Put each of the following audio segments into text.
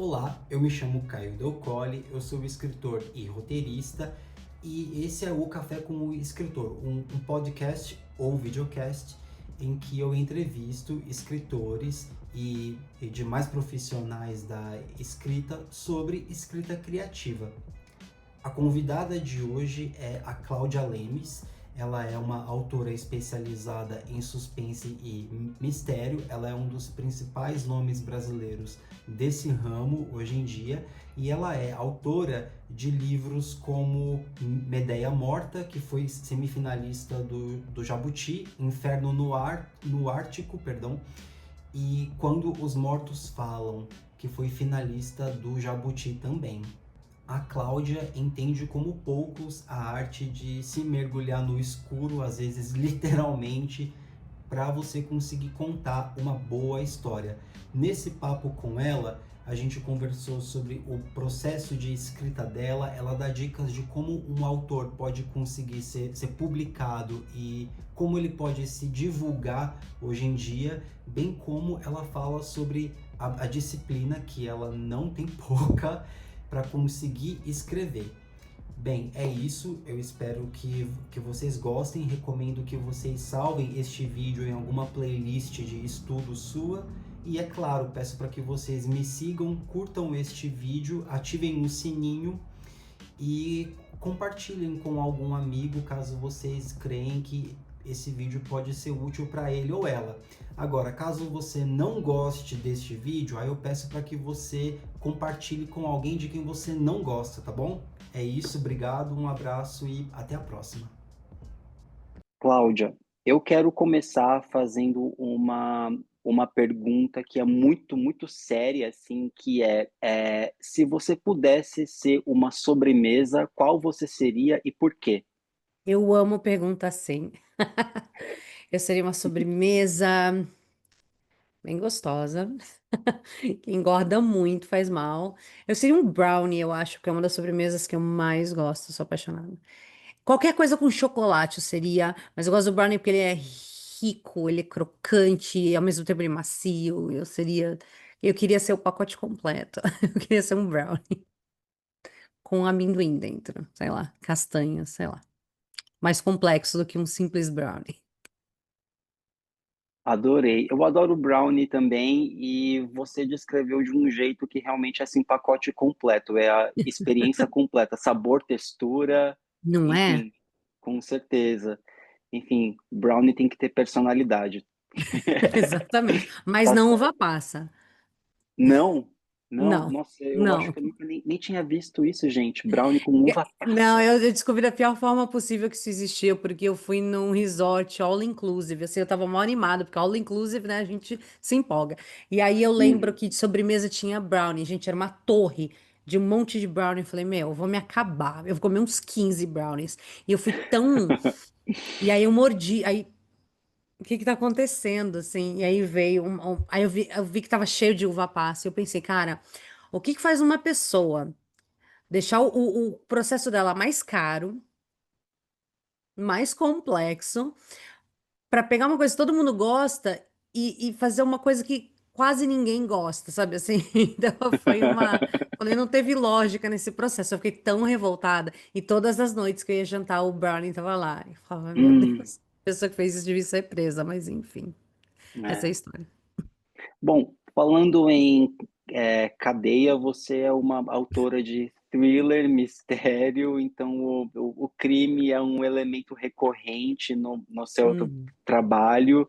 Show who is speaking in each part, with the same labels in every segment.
Speaker 1: Olá, eu me chamo Caio Del Colle, eu sou escritor e roteirista e esse é o Café com o Escritor, um podcast ou videocast em que eu entrevisto escritores e demais profissionais da escrita sobre escrita criativa. A convidada de hoje é a Cláudia Lemes. Ela é uma autora especializada em suspense e mistério. Ela é um dos principais nomes brasileiros desse ramo hoje em dia. E ela é autora de livros como Medeia Morta, que foi semifinalista do Jabuti, Inferno no Ártico, perdão, e Quando os Mortos Falam, que foi finalista do Jabuti também. A Cláudia entende como poucos a arte de se mergulhar no escuro, às vezes literalmente, para você conseguir contar uma boa história. Nesse papo com ela, a gente conversou sobre o processo de escrita dela, ela dá dicas de como um autor pode conseguir ser publicado e como ele pode se divulgar hoje em dia, bem como ela fala sobre a disciplina, que ela não tem pouca, para conseguir escrever. Bem, é isso. Eu espero que vocês gostem. Recomendo que vocês salvem este vídeo em alguma playlist de estudo sua. E é claro, peço para que vocês me sigam, curtam este vídeo, ativem o sininho e compartilhem com algum amigo caso vocês creem que esse vídeo pode ser útil para ele ou ela. Agora, caso você não goste deste vídeo, aí eu peço para que você compartilhe com alguém de quem você não gosta, tá bom? É isso, obrigado, um abraço e até a próxima.
Speaker 2: Cláudia, eu quero começar fazendo uma pergunta que é muito, muito séria, assim, que se você pudesse ser uma sobremesa, qual você seria e por quê?
Speaker 3: Eu amo pergunta assim. Eu seria uma sobremesa bem gostosa, que engorda muito, faz mal. Eu seria um brownie, eu acho, que é uma das sobremesas que eu mais gosto, sou apaixonada. Qualquer coisa com chocolate eu seria, mas eu gosto do brownie porque ele é rico, ele é crocante, e ao mesmo tempo ele é macio. Eu queria ser o pacote completo. Eu queria ser um brownie com amendoim dentro, sei lá, castanha, sei lá. Mais complexo do que um simples brownie.
Speaker 2: Adorei. Eu adoro brownie também e você descreveu de um jeito que realmente é assim, pacote completo, é a experiência completa, sabor, textura,
Speaker 3: Não é?
Speaker 2: enfim, com certeza. Enfim, brownie tem que ter personalidade.
Speaker 3: Exatamente. Mas
Speaker 2: Tá
Speaker 3: não uva
Speaker 2: certo.
Speaker 3: passa.
Speaker 2: Não, não,
Speaker 3: Não,
Speaker 2: nossa, eu acho
Speaker 3: não.
Speaker 2: que eu nunca nem tinha visto isso, gente. Brownie com uva
Speaker 3: Não,
Speaker 2: passa.
Speaker 3: eu descobri da pior forma possível que isso existia, porque eu fui num resort all inclusive. Assim, eu tava mal animada, porque all inclusive, né, a gente se empolga. E aí eu lembro
Speaker 2: Uhum.
Speaker 3: que de sobremesa tinha brownie. Gente, era uma torre de um monte de brownie. Eu falei, meu, eu vou me acabar. Eu vou comer uns 15 brownies. E eu fui tão. E aí eu mordi. Aí o que que tá acontecendo, assim? E aí veio aí eu vi que tava cheio de uva passa. E eu pensei, cara, o que que faz uma pessoa deixar o processo dela mais caro, mais complexo, pra pegar uma coisa que todo mundo gosta e fazer uma coisa que quase ninguém gosta, sabe assim? Então foi uma. Falei, não teve lógica nesse processo. Eu fiquei tão revoltada. E todas as noites que eu ia jantar, o Brownie tava lá. Eu falava, meu
Speaker 2: Hum,
Speaker 3: Deus, a pessoa que fez isso devia ser presa, mas enfim. Essa é a
Speaker 2: é.
Speaker 3: história.
Speaker 2: Bom, falando em cadeia, você é uma autora de thriller, mistério, então o crime é um elemento recorrente no seu
Speaker 3: Hum.
Speaker 2: trabalho.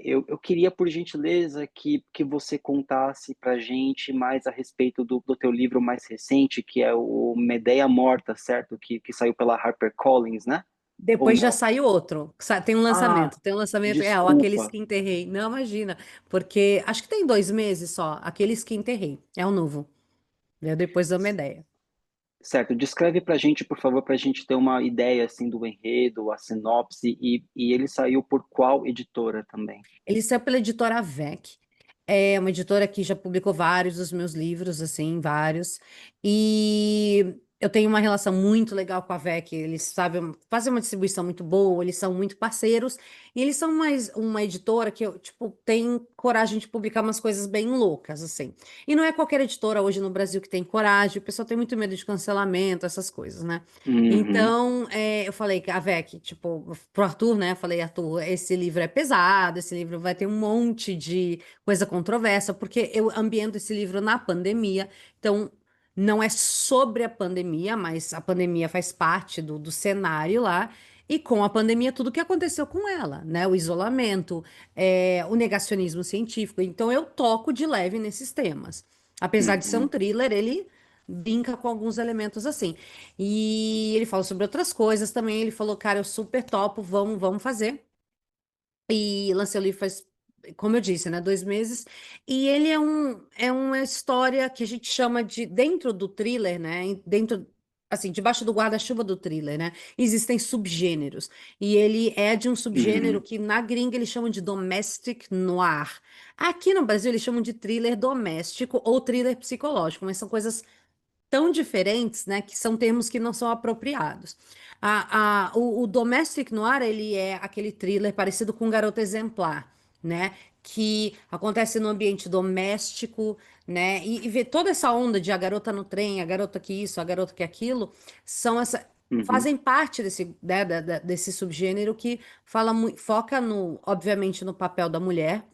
Speaker 2: Eu queria, por gentileza, que você contasse para gente mais a respeito do teu livro mais recente, que é o Medeia Morta, certo? Que saiu pela HarperCollins, né? Ou
Speaker 3: Depois já
Speaker 2: não?
Speaker 3: saiu outro. Tem um
Speaker 2: Ah,
Speaker 3: lançamento. Tem um lançamento. É, o Aqueles
Speaker 2: desculpa.
Speaker 3: que Enterrei. Não, imagina. Porque acho que tem 2 meses só. Aqueles que Enterrei. É o novo. Veio depois da Medeia.
Speaker 2: Certo, descreve para a gente, por favor, para a gente ter uma ideia assim do enredo, a sinopse, e ele saiu por qual editora também?
Speaker 3: Ele saiu pela editora Avec. É uma editora que já publicou vários dos meus livros, assim, vários. E eu tenho uma relação muito legal com a VEC, eles sabem fazer uma distribuição muito boa, eles são muito parceiros, e eles são uma editora que, tipo, tem coragem de publicar umas coisas bem loucas, assim. E não é qualquer editora hoje no Brasil que tem coragem, o pessoal tem muito medo de cancelamento, essas coisas, né?
Speaker 2: Uhum,
Speaker 3: Então, eu falei que a VEC, tipo, pro Arthur, né? Eu falei, Arthur, esse livro é pesado, esse livro vai ter um monte de coisa controversa, porque eu ambiento esse livro na pandemia, então não é sobre a pandemia, mas a pandemia faz parte do cenário lá. E com a pandemia, tudo o que aconteceu com ela, né? O isolamento, o negacionismo científico. Então, eu toco de leve nesses temas. Apesar de ser um
Speaker 2: uhum.
Speaker 3: thriller, ele brinca com alguns elementos assim. E ele fala sobre outras coisas também. Ele falou, cara, eu super topo, vamos fazer. E lancei o livro faz, como eu disse, né, 2 meses. E ele é uma história que a gente chama de, dentro do thriller, né, dentro, assim, debaixo do guarda-chuva do thriller, né, existem subgêneros. E ele é de um subgênero
Speaker 2: Uhum,
Speaker 3: que na gringa eles chamam de domestic noir. Aqui no Brasil eles chamam de thriller doméstico ou thriller psicológico, mas são coisas tão diferentes, né, que são termos que não são apropriados. O Domestic Noir, ele é aquele thriller parecido com Garota Exemplar, né, que acontece no ambiente doméstico, né, e ver toda essa onda de a garota no trem, a garota que isso, a garota que aquilo, são essa,
Speaker 2: uhum,
Speaker 3: fazem parte desse, né, desse subgênero que fala, foca no, obviamente, no papel da mulher,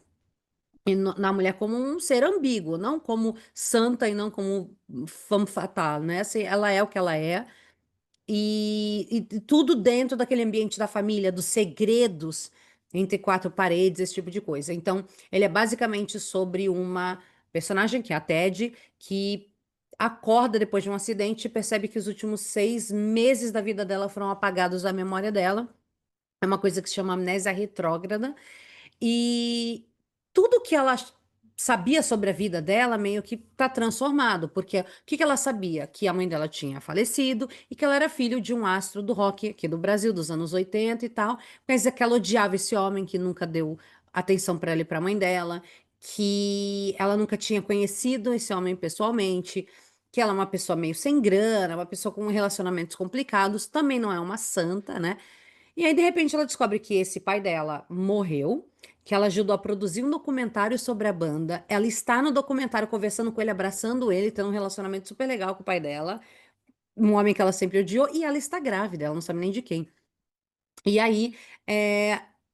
Speaker 3: e na mulher como um ser ambíguo, não como santa e não como femme fatale, né? Assim, ela é o que ela é, e tudo dentro daquele ambiente da família, dos segredos entre quatro paredes, esse tipo de coisa. Então, ele é basicamente sobre uma personagem, que é a Ted, que acorda depois de um acidente e percebe que os últimos 6 meses da vida dela foram apagados da memória dela. É uma coisa que se chama amnésia retrógrada. E tudo que ela sabia sobre a vida dela meio que tá transformado, porque o que que ela sabia? Que a mãe dela tinha falecido e que ela era filho de um astro do rock aqui do Brasil, dos anos 80 e tal, mas é que ela odiava esse homem que nunca deu atenção para ela e para a mãe dela, que ela nunca tinha conhecido esse homem pessoalmente. Que ela é uma pessoa meio sem grana, uma pessoa com relacionamentos complicados, também não é uma santa, né? E aí, de repente, ela descobre que esse pai dela morreu, que ela ajudou a produzir um documentário sobre a banda. Ela está no documentário conversando com ele, abraçando ele, tendo um relacionamento super legal com o pai dela, um homem que ela sempre odiou, e ela está grávida, ela não sabe nem de quem. E aí,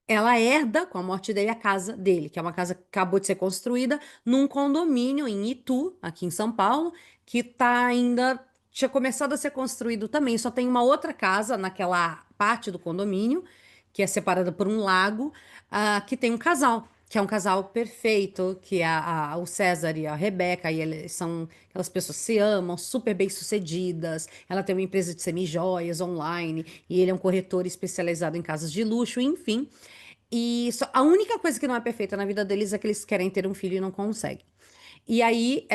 Speaker 3: ela herda, com a morte dele, a casa dele, que é uma casa que acabou de ser construída num condomínio em Itu, aqui em São Paulo, que tá ainda. Tinha começado a ser construído também, só tem uma outra casa naquela parte do condomínio, que é separada por um lago, que tem um casal, que é um casal perfeito, que é o César e a Rebeca, e eles são aquelas pessoas que se amam, super bem-sucedidas. Ela tem uma empresa de semijoias online, e ele é um corretor especializado em casas de luxo, enfim. E a única coisa que não é perfeita na vida deles é que eles querem ter um filho e não conseguem. E aí,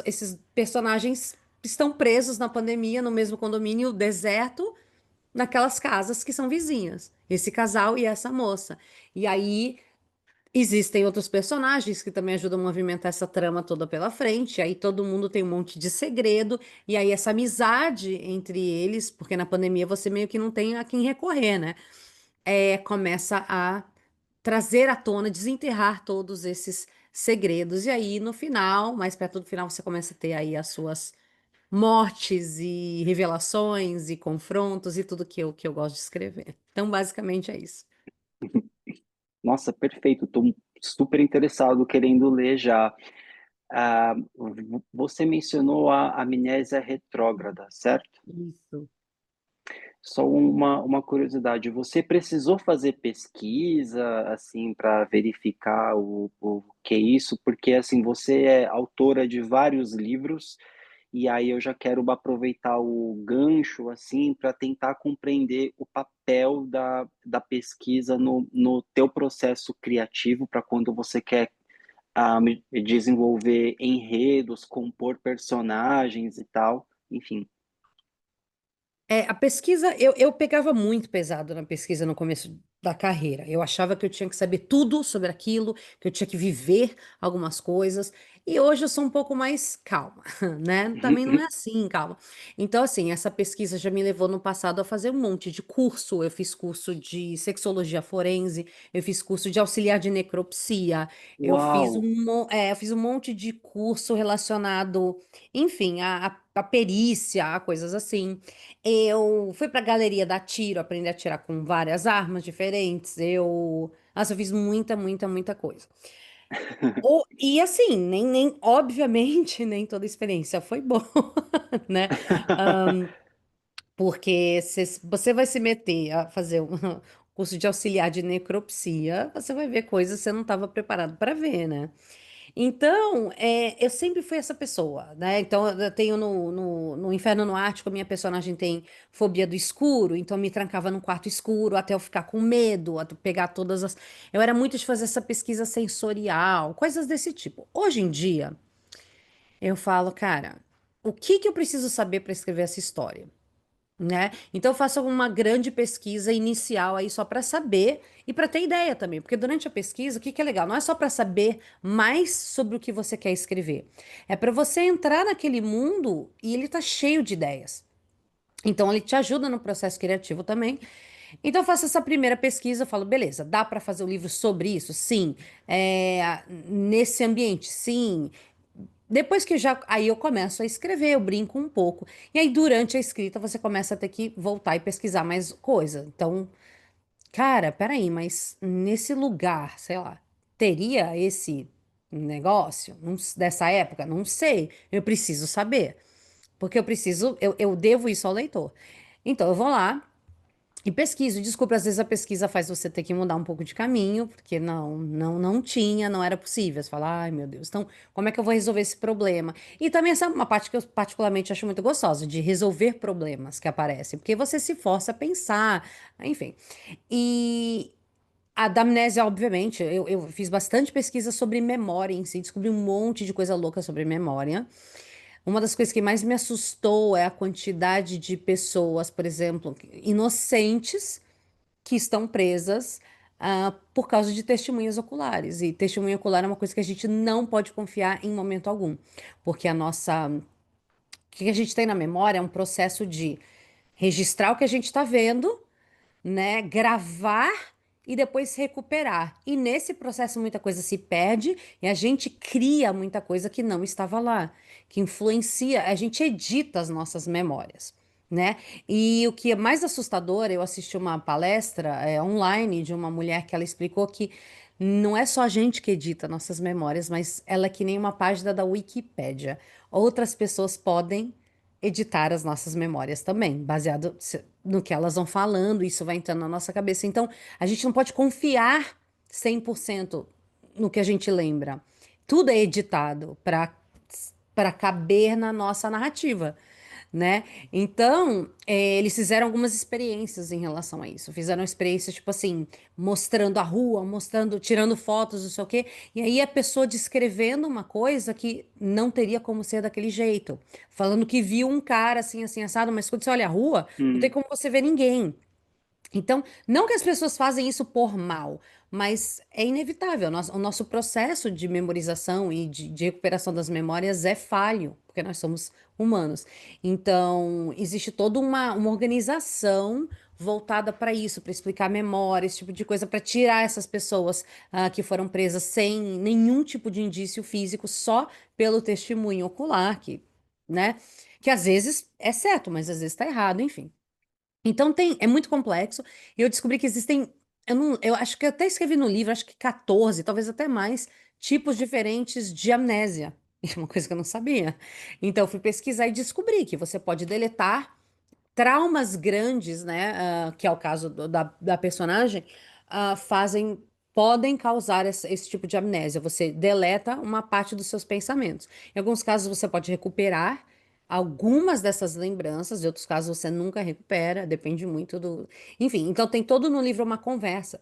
Speaker 3: esses personagens estão presos na pandemia, no mesmo condomínio deserto, naquelas casas que são vizinhas. Esse casal e essa moça. E aí existem outros personagens que também ajudam a movimentar essa trama toda pela frente. Aí todo mundo tem um monte de segredo. E aí essa amizade entre eles, porque na pandemia você meio que não tem a quem recorrer, né? Começa a trazer à tona, desenterrar todos esses segredos. E aí no final, mais perto do final, você começa a ter aí as suas mortes e revelações e confrontos e tudo que eu gosto de escrever. Então, basicamente é isso.
Speaker 2: Nossa, perfeito. Estou super interessado, querendo ler já. Você mencionou a amnésia retrógrada, certo?
Speaker 3: Isso.
Speaker 2: Só uma curiosidade, você precisou fazer pesquisa, assim, para verificar o que é isso? Porque, assim, você é autora de vários livros, e aí eu já quero aproveitar o gancho, assim, para tentar compreender o papel da pesquisa no teu processo criativo, para quando você quer desenvolver enredos, compor personagens e tal, enfim.
Speaker 3: A pesquisa, eu pegava muito pesado na pesquisa no começo da carreira. Eu achava que eu tinha que saber tudo sobre aquilo, que eu tinha que viver algumas coisas. E hoje eu sou um pouco mais calma, né? Também não é assim, calma. Então, assim, essa pesquisa já me levou no passado a fazer um monte de curso. Eu fiz curso de sexologia forense, eu fiz curso de auxiliar de necropsia,
Speaker 2: Uau!
Speaker 3: eu fiz um monte de curso relacionado, enfim, a perícia, a coisas assim. Eu fui pra galeria dar tiro, aprender a atirar com várias armas diferentes. Nossa, eu fiz muita coisa. E assim, obviamente, nem toda experiência foi boa, né? Porque se você vai se meter a fazer um curso de auxiliar de necropsia, você vai ver coisas que você não estava preparado para ver, né? Então, eu sempre fui essa pessoa, né? Então, eu tenho no Inferno no Ártico, a minha personagem tem fobia do escuro, então eu me trancava num quarto escuro até eu ficar com medo, até pegar todas as. Eu era muito de fazer essa pesquisa sensorial, coisas desse tipo. Hoje em dia, eu falo, cara, o que que eu preciso saber para escrever essa história? Né? Então eu faço uma grande pesquisa inicial aí só para saber e para ter ideia também, porque durante a pesquisa, o que que é legal? Não é só para saber mais sobre o que você quer escrever, é para você entrar naquele mundo e ele tá cheio de ideias. Então ele te ajuda no processo criativo também. Então eu faço essa primeira pesquisa, eu falo, beleza, dá para fazer um livro sobre isso? Sim. Nesse ambiente? Sim. Depois que já. Aí eu começo a escrever, eu brinco um pouco. E aí, durante a escrita, você começa a ter que voltar e pesquisar mais coisa. Então, cara, peraí, mas nesse lugar, sei lá, teria esse negócio dessa época? Não sei. Eu preciso saber. Porque eu devo isso ao leitor. Então, eu vou lá. E pesquiso, desculpa, às vezes a pesquisa faz você ter que mudar um pouco de caminho, porque não tinha, não era possível. Você fala, ai meu Deus, então como é que eu vou resolver esse problema? E também essa é uma parte que eu particularmente acho muito gostosa, de resolver problemas que aparecem, porque você se força a pensar, enfim. E a da amnésia, obviamente, eu fiz bastante pesquisa sobre memória em si, descobri um monte de coisa louca sobre memória. Uma das coisas que mais me assustou é a quantidade de pessoas, por exemplo, inocentes que estão presas por causa de testemunhas oculares. E testemunha ocular é uma coisa que a gente não pode confiar em momento algum, porque o que a gente tem na memória é um processo de registrar o que a gente está vendo, né? Gravar e depois recuperar. E nesse processo muita coisa se perde e a gente cria muita coisa que não estava lá, que influencia, a gente edita as nossas memórias. Né? E o que é mais assustador, eu assisti uma palestra online de uma mulher que ela explicou que não é só a gente que edita nossas memórias, mas ela é que nem uma página da Wikipédia. Outras pessoas podem editar as nossas memórias também, baseado no que elas vão falando, isso vai entrando na nossa cabeça. Então, a gente não pode confiar 100% no que a gente lembra. Tudo é editado para caber na nossa narrativa, né? Então, eles fizeram algumas experiências em relação a isso. Fizeram experiências, tipo assim, mostrando a rua, mostrando, tirando fotos, não sei o quê. E aí a pessoa descrevendo uma coisa que não teria como ser daquele jeito. Falando que viu um cara assim, assim, assado, mas quando você olha a rua, não tem
Speaker 2: Hum,
Speaker 3: como você ver ninguém. Então, não que as pessoas fazem isso por mal, mas é inevitável. O nosso processo de memorização e de recuperação das memórias é falho, porque nós somos humanos. Então, existe toda uma organização voltada para isso, para explicar memória, esse tipo de coisa, para tirar essas pessoas que foram presas sem nenhum tipo de indício físico, só pelo testemunho ocular, né? Que às vezes é certo, mas às vezes está errado, enfim. Então é muito complexo. E eu descobri que existem, eu acho que eu até escrevi no livro, acho que 14, talvez até mais, tipos diferentes de amnésia. E é uma coisa que eu não sabia. Então eu fui pesquisar e descobri que você pode deletar traumas grandes, né? Que é o caso da personagem, podem causar esse tipo de amnésia. Você deleta uma parte dos seus pensamentos. Em alguns casos você pode recuperar algumas dessas lembranças, em outros casos você nunca recupera, depende muito do. Enfim, então tem todo no livro uma conversa.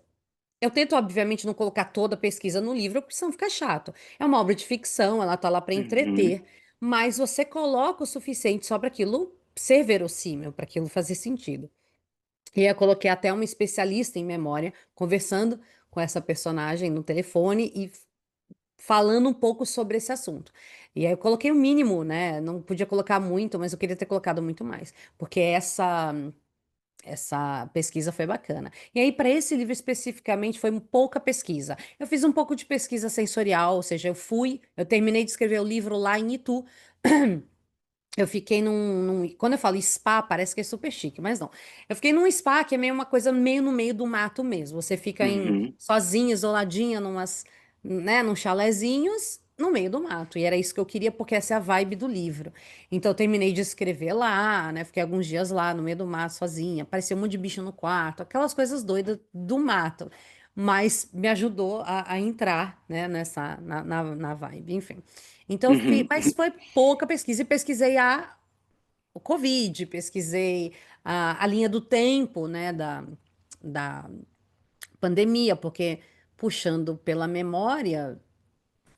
Speaker 3: Eu tento, obviamente, não colocar toda a pesquisa no livro, porque senão fica chato. É uma obra de ficção, ela tá lá para
Speaker 2: uhum.
Speaker 3: entreter, mas você coloca o suficiente só para aquilo ser verossímil, para aquilo fazer sentido. E aí eu coloquei até uma especialista em memória conversando com essa personagem no telefone e falando um pouco sobre esse assunto. E aí eu coloquei o mínimo, né? Não podia colocar muito, mas eu queria ter colocado muito mais, porque essa pesquisa foi bacana. E aí, para esse livro especificamente, foi pouca pesquisa. Eu fiz um pouco de pesquisa sensorial, ou seja, eu terminei de escrever o livro lá em Itu. Eu fiquei quando eu falo spa, parece que é super chique, mas não. Eu fiquei num spa que é meio uma coisa meio no meio do mato mesmo. Você fica
Speaker 2: Uhum.
Speaker 3: sozinha, isoladinha, num chalézinhos, no meio do mato. E era isso que eu queria, porque essa é a vibe do livro. Então eu terminei de escrever lá, né? Fiquei alguns dias lá, no meio do mato, sozinha. Apareceu um monte de bicho no quarto, aquelas coisas doidas do mato. Mas me ajudou a entrar, né, na vibe, enfim. Então,
Speaker 2: Uhum.
Speaker 3: mas foi pouca pesquisa. E pesquisei o Covid, pesquisei a linha do tempo, né, da pandemia, porque puxando pela memória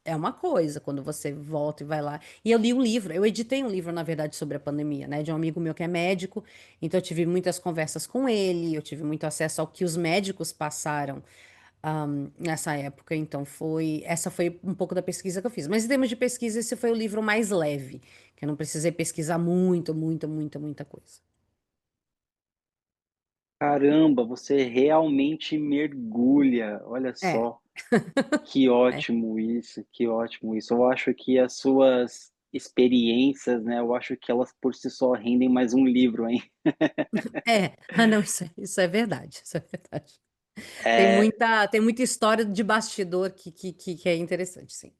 Speaker 3: é uma coisa, quando você volta e vai lá. E eu li um livro, eu editei um livro, na verdade, sobre a pandemia, né, de um amigo meu que é médico, então eu tive muitas conversas com ele, eu tive muito acesso ao que os médicos passaram nessa época. Então essa foi um pouco da pesquisa que eu fiz. Mas em termos de pesquisa, esse foi o livro mais leve, que eu não precisei pesquisar muita coisa.
Speaker 2: Caramba, você realmente mergulha. Olha
Speaker 3: É,
Speaker 2: só, que
Speaker 3: é,
Speaker 2: ótimo isso, que ótimo isso. Eu acho que as suas experiências, né, eu acho que elas por si só rendem mais um livro, hein?
Speaker 3: é. Ah, não, isso é verdade, isso é verdade.
Speaker 2: É,
Speaker 3: Tem muita história de bastidor que é interessante, sim.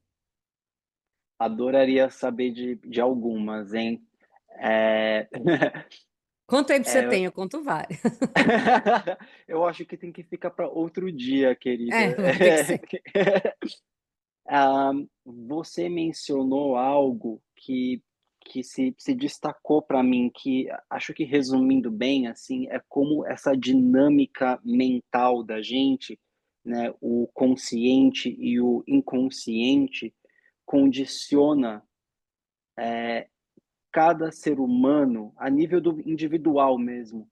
Speaker 2: adoraria saber de algumas, hein? É,
Speaker 3: Quanto tempo você
Speaker 2: é,
Speaker 3: tem? Eu conto várias.
Speaker 2: eu acho que tem que ficar para outro dia,
Speaker 3: É,
Speaker 2: querida.
Speaker 3: vai ter que ser.
Speaker 2: Ah, você mencionou algo que se destacou para mim, que acho que resumindo bem, assim, é como essa dinâmica mental da gente, né, o consciente e o inconsciente, condiciona cada ser humano, a nível do individual mesmo,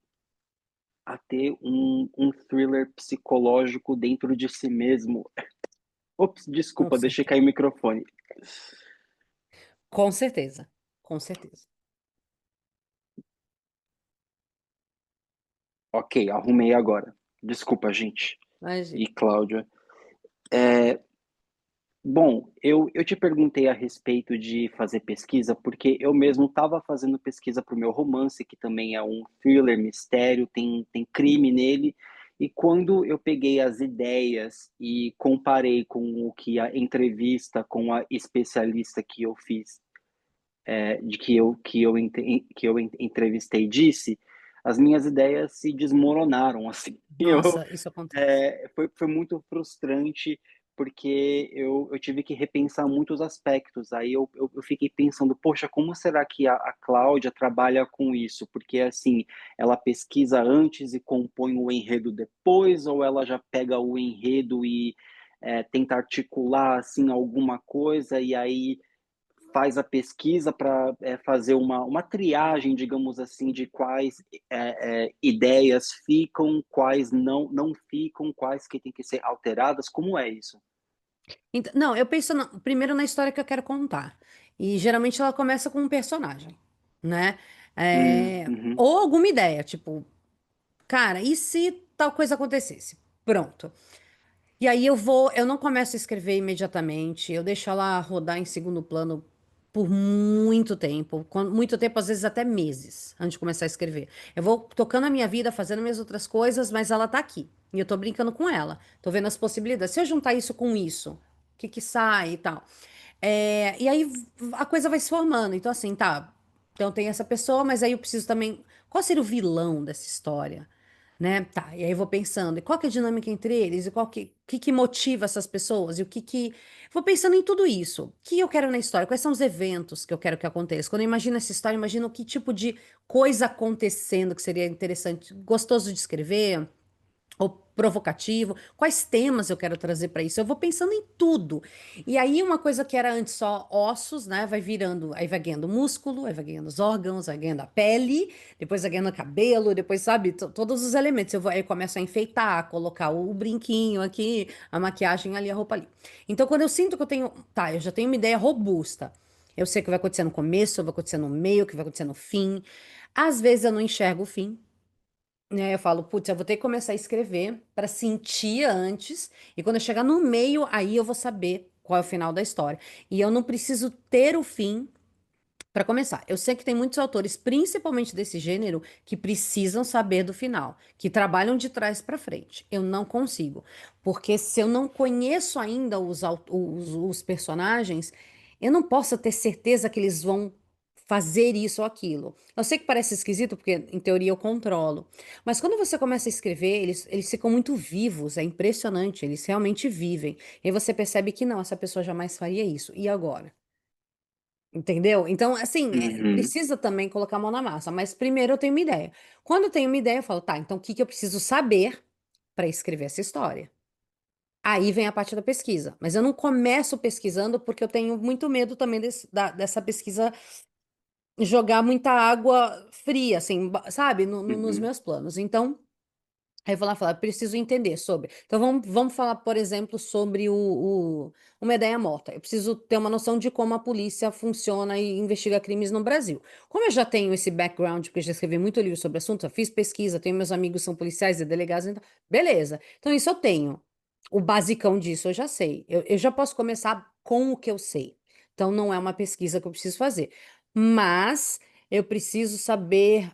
Speaker 2: a ter um thriller psicológico dentro de si mesmo. Ops,
Speaker 3: Com
Speaker 2: desculpa, deixei
Speaker 3: certeza.
Speaker 2: cair o microfone.
Speaker 3: Com certeza. Com certeza.
Speaker 2: Ok, arrumei agora. Desculpa, gente.
Speaker 3: Imagina.
Speaker 2: E Cláudia. É, bom, eu te perguntei a respeito de fazer pesquisa, porque eu mesmo estava fazendo pesquisa para o meu romance, que também é um thriller, mistério, tem crime nele. E quando eu peguei as ideias e comparei com o que a entrevista com a especialista que eu fiz, de que eu entrevistei disse, as minhas ideias se desmoronaram, assim.
Speaker 3: Nossa, isso acontece.
Speaker 2: Foi muito frustrante, porque eu tive que repensar muitos aspectos. Aí eu fiquei pensando, poxa, como será que a Cláudia trabalha com isso? Porque, assim, ela pesquisa antes e compõe o enredo depois, ou ela já pega o enredo e tenta articular, assim, alguma coisa, e aí faz a pesquisa para fazer uma triagem, digamos assim, de quais ideias ficam, quais não ficam, quais que têm que ser alteradas. Como é isso?
Speaker 3: Então, não, eu penso primeiro na história que eu quero contar. E geralmente ela começa com um personagem, né?
Speaker 2: Uhum,
Speaker 3: Ou alguma ideia, tipo, cara, e se tal coisa acontecesse? Pronto. E aí eu não começo a escrever imediatamente, eu deixo ela rodar em segundo plano por muito tempo, muito tempo, às vezes até meses, antes de começar a escrever. Eu vou tocando a minha vida, fazendo minhas outras coisas, mas ela tá aqui. E eu tô brincando com ela, tô vendo as possibilidades. Se eu juntar isso com isso, o que que sai e tal? E aí a coisa vai se formando. Então, assim, tá. Então tem essa pessoa, mas aí eu preciso também. Qual seria o vilão dessa história? Né? Tá, e aí eu vou pensando, e qual que é a dinâmica entre eles, e que motiva essas pessoas, e Vou pensando em tudo isso. O que eu quero na história? Quais são os eventos que eu quero que aconteça? Quando eu imagino essa história, eu imagino que tipo de coisa acontecendo que seria interessante, gostoso de escrever, ou provocativo, quais temas eu quero trazer para isso. Eu vou pensando em tudo. E aí uma coisa que era antes só ossos, né, vai virando, aí vai ganhando músculo, aí vai ganhando os órgãos, vai ganhando a pele, depois vai ganhando cabelo, depois sabe, todos os elementos. Aí eu começo a enfeitar, colocar o brinquinho aqui, a maquiagem ali, a roupa ali. Então quando eu sinto que eu tenho, tá, eu já tenho uma ideia robusta. Eu sei o que vai acontecer no começo, o que vai acontecer no meio, o que vai acontecer no fim. Às vezes eu não enxergo o fim, né? Eu falo, putz, eu vou ter que começar a escrever para sentir antes, e quando eu chegar no meio, aí eu vou saber qual é o final da história. E eu não preciso ter o fim para começar. Eu sei que tem muitos autores, principalmente desse gênero, que precisam saber do final, que trabalham de trás para frente. Eu não consigo, porque se eu não conheço ainda os personagens, eu não posso ter certeza que eles vão fazer isso ou aquilo. Eu sei que parece esquisito, porque em teoria eu controlo, mas quando você começa a escrever, eles ficam muito vivos, é impressionante, eles realmente vivem. E aí você percebe que não, essa pessoa jamais faria isso. E agora? Entendeu? Então, assim,
Speaker 2: Uhum.
Speaker 3: precisa também colocar a mão na massa, mas primeiro eu tenho uma ideia. Quando eu tenho uma ideia, eu falo, tá, então o que que eu preciso saber para escrever essa história? Aí vem a parte da pesquisa, mas eu não começo pesquisando porque eu tenho muito medo também dessa pesquisa jogar muita água fria, assim, sabe, nos
Speaker 2: Uhum.
Speaker 3: meus planos. Então, aí eu vou lá falar, preciso entender sobre. Então vamos falar, por exemplo, sobre uma ideia morta. Eu preciso ter uma noção de como a polícia funciona e investiga crimes no Brasil. Como eu já tenho esse background, porque eu já escrevi muito livro sobre o assunto, eu fiz pesquisa, tenho meus amigos que são policiais e delegados, então, beleza. Então isso eu tenho. O basicão disso eu já sei. Eu já posso começar com o que eu sei. Então não é uma pesquisa que eu preciso fazer. Mas eu preciso saber.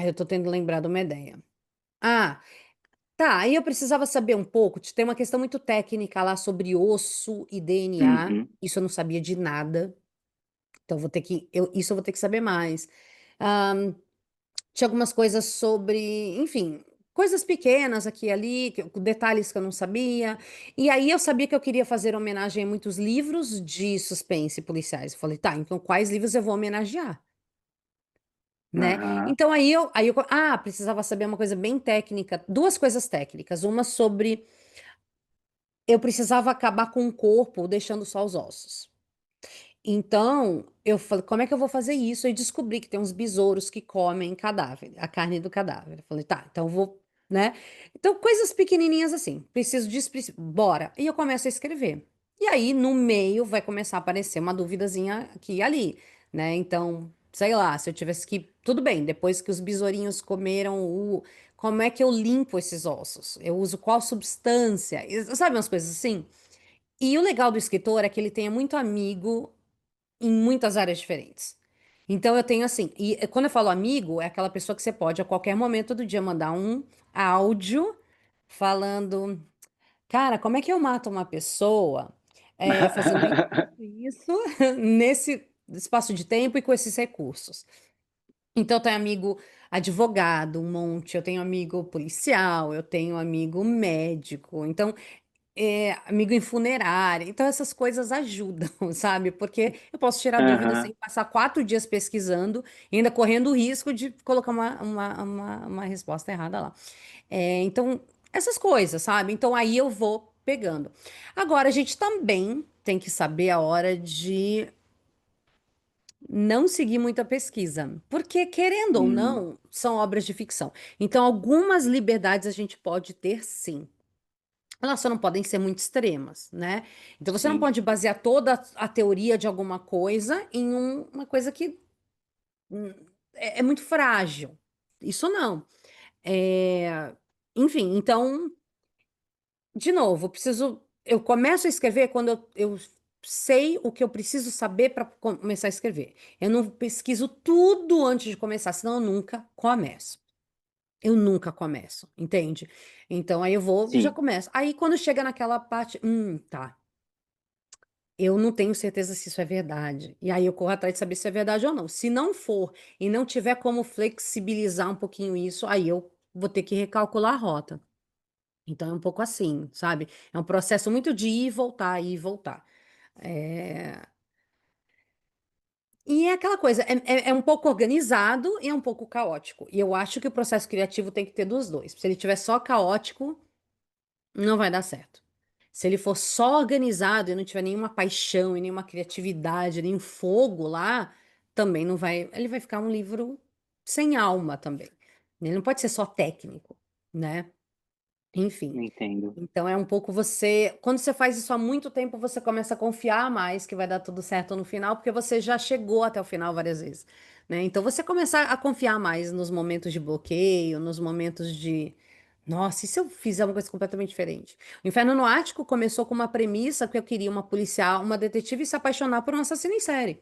Speaker 3: Eu tô tendo lembrado uma ideia. Ah, tá. Aí eu precisava saber um pouco. Tem uma questão muito técnica lá sobre osso e DNA.
Speaker 2: Uhum.
Speaker 3: Isso eu não sabia de nada. Então isso eu vou ter que saber mais. Ahn, Tinha algumas coisas sobre, enfim, coisas pequenas aqui e ali, detalhes que eu não sabia. E aí eu sabia que eu queria fazer homenagem a muitos livros de suspense policiais. Eu falei, tá, então quais livros eu vou homenagear? Né?
Speaker 2: Aham.
Speaker 3: Então precisava saber uma coisa bem técnica, duas coisas técnicas, uma sobre eu precisava acabar com o corpo deixando só os ossos. Então, eu falei, como é que eu vou fazer isso? E descobri que tem uns besouros que comem cadáver, a carne do cadáver. Eu falei, tá, então eu vou, né? Então, coisas pequenininhas assim. Preciso disso, bora. E eu começo a escrever. E aí, no meio, vai começar a aparecer uma duvidazinha aqui e ali, né? Então, sei lá, se eu tivesse que. Tudo bem, depois que os besourinhos comeram o. Como é que eu limpo esses ossos? Eu uso qual substância? Sabe umas coisas assim? E o legal do escritor é que ele tenha muito amigo em muitas áreas diferentes. Então eu tenho assim, e quando eu falo amigo, é aquela pessoa que você pode a qualquer momento do dia mandar um áudio falando, cara, como é que eu mato uma pessoa fazendo isso, nesse espaço de tempo e com esses recursos? Então eu tenho amigo advogado, um monte, eu tenho amigo policial, eu tenho amigo médico. Então amigo em funerária. Então, essas coisas ajudam, sabe? Porque eu posso tirar dúvidas sem
Speaker 2: Aham.
Speaker 3: passar 4 dias pesquisando e ainda correndo o risco de colocar uma resposta errada lá. Então, essas coisas, sabe? Então, aí eu vou pegando. Agora, a gente também tem que saber a hora de não seguir muita pesquisa, porque, querendo ou
Speaker 2: Hum.
Speaker 3: não, são obras de ficção. Então, algumas liberdades a gente pode ter sim. Elas só não podem ser muito extremas, né? Então você não
Speaker 2: Sim.
Speaker 3: pode basear toda a teoria de alguma coisa em uma coisa que hum, é muito frágil. Isso não. É, Enfim, então, de novo, eu começo a escrever quando eu sei o que eu preciso saber para começar a escrever. Eu não pesquiso tudo antes de começar, senão eu nunca começo. Eu nunca começo, entende? Então aí eu vou, já
Speaker 2: Sim.
Speaker 3: começo. Aí quando chega naquela parte, tá. Eu não tenho certeza se isso é verdade. E aí eu corro atrás de saber se é verdade ou não. Se não for e não tiver como flexibilizar um pouquinho isso, aí eu vou ter que recalcular a rota. Então é um pouco assim, sabe? É um processo muito de ir e voltar, ir e voltar. É, E é aquela coisa, é um pouco organizado e é um pouco caótico. E eu acho que o processo criativo tem que ter dos dois. Se ele tiver só caótico, não vai dar certo. Se ele for só organizado e não tiver nenhuma paixão e nenhuma criatividade, nem fogo lá, também não vai. Ele vai ficar um livro sem alma também. Ele não pode ser só técnico, né? Enfim.
Speaker 2: Entendo.
Speaker 3: Então é um pouco você. Quando você faz isso há muito tempo, você começa a confiar mais que vai dar tudo certo no final, porque você já chegou até o final várias vezes, né? Então você começa a confiar mais nos momentos de bloqueio, nos momentos de. Nossa, e se eu fizer uma coisa completamente diferente? O Inferno no Ático começou com uma premissa que eu queria uma policial, uma detetive se apaixonar por um assassino em série.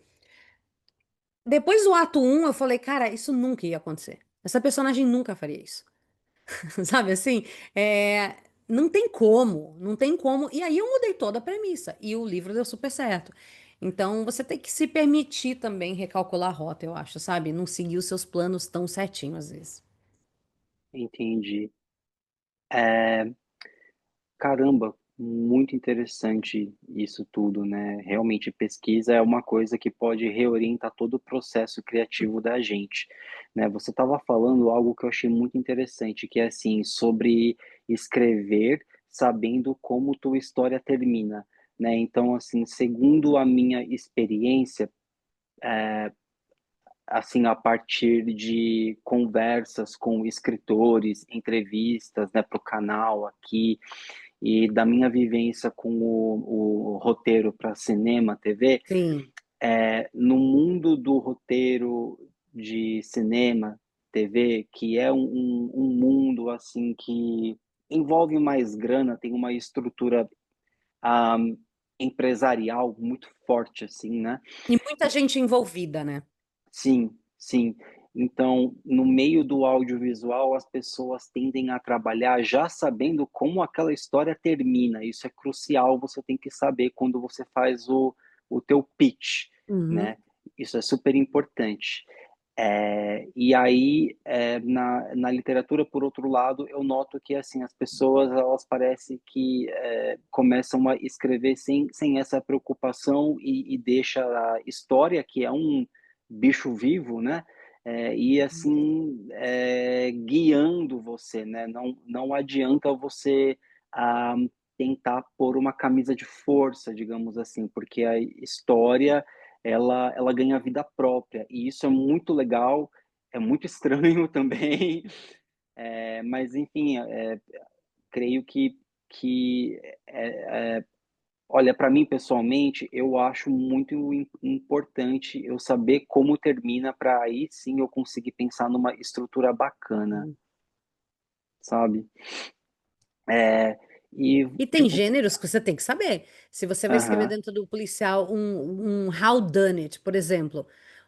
Speaker 3: Depois do ato um, eu falei, cara, isso nunca ia acontecer. Essa personagem nunca faria isso. Sabe assim? É, não tem como, não tem como. E aí eu mudei toda a premissa e o livro deu super certo. Então você tem que se permitir também recalcular a rota, eu acho, sabe? Não seguir os seus planos tão certinho às vezes.
Speaker 2: Entendi. É, caramba, muito interessante isso tudo, né? Realmente, pesquisa é uma coisa que pode reorientar todo o processo criativo da gente, né? Você estava falando algo que eu achei muito interessante, que é assim, sobre escrever sabendo como tua história termina, né? Então, assim, segundo a minha experiência, assim, a partir de conversas com escritores, entrevistas, né, para o canal aqui, e da minha vivência com o roteiro para cinema, TV,
Speaker 3: Sim,
Speaker 2: no mundo do roteiro de cinema, TV, que é um mundo assim que envolve mais grana, tem uma estrutura ah, empresarial muito forte, assim, né?
Speaker 3: e muita gente envolvida, né?
Speaker 2: Sim, sim. Então, no meio do audiovisual, as pessoas tendem a trabalhar já sabendo como aquela história termina. Isso é crucial, você tem que saber quando você faz o teu pitch,
Speaker 3: Uhum.
Speaker 2: né? Isso é super importante. E aí, na literatura, por outro lado, eu noto que assim as pessoas elas parecem que começam a escrever sem essa preocupação e deixa a história, que é um bicho vivo, né? E assim guiando você, né? Não adianta você ah, tentar pôr uma camisa de força, digamos assim, porque a história ela ganha vida própria. E isso é muito legal, é muito estranho também, mas enfim, creio que olha, para mim pessoalmente, eu acho muito importante eu saber como termina, para aí sim eu conseguir pensar numa estrutura bacana, sabe? É, e,
Speaker 3: E tem
Speaker 2: tipo,
Speaker 3: gêneros que você tem que saber. Se você vai escrever
Speaker 2: aham,
Speaker 3: dentro do policial um how done it, por exemplo,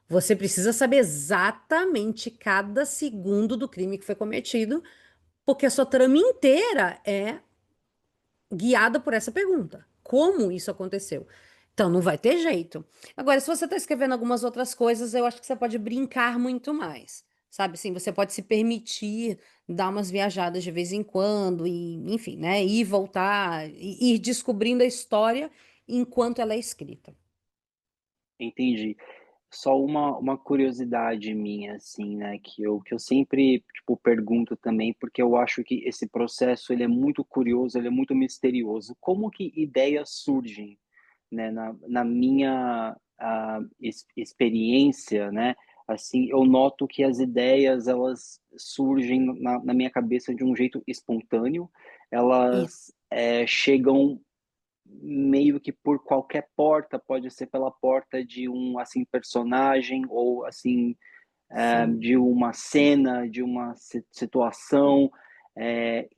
Speaker 3: você precisa saber exatamente cada segundo do crime que foi cometido, porque a sua trama inteira é guiada por essa pergunta: como isso aconteceu? Então, não vai ter jeito. Agora, se você está escrevendo algumas outras coisas, eu acho que você pode brincar muito mais. Sabe, assim, você pode se permitir dar umas viajadas de vez em quando, e, enfim, né? Ir e voltar, e ir descobrindo a história enquanto ela é escrita.
Speaker 2: entendi. Só uma curiosidade minha, assim, né, que eu sempre, tipo, pergunto também, porque eu acho que esse processo, ele é muito curioso, ele é muito misterioso. Como que ideias surgem, né? Na minha experiência, né, assim, eu noto que as ideias, elas surgem na minha cabeça de um jeito espontâneo,
Speaker 3: Isso,
Speaker 2: elas chegam meio que por qualquer porta, pode ser pela porta de um assim personagem ou assim
Speaker 3: sim,
Speaker 2: de uma cena, de uma situação,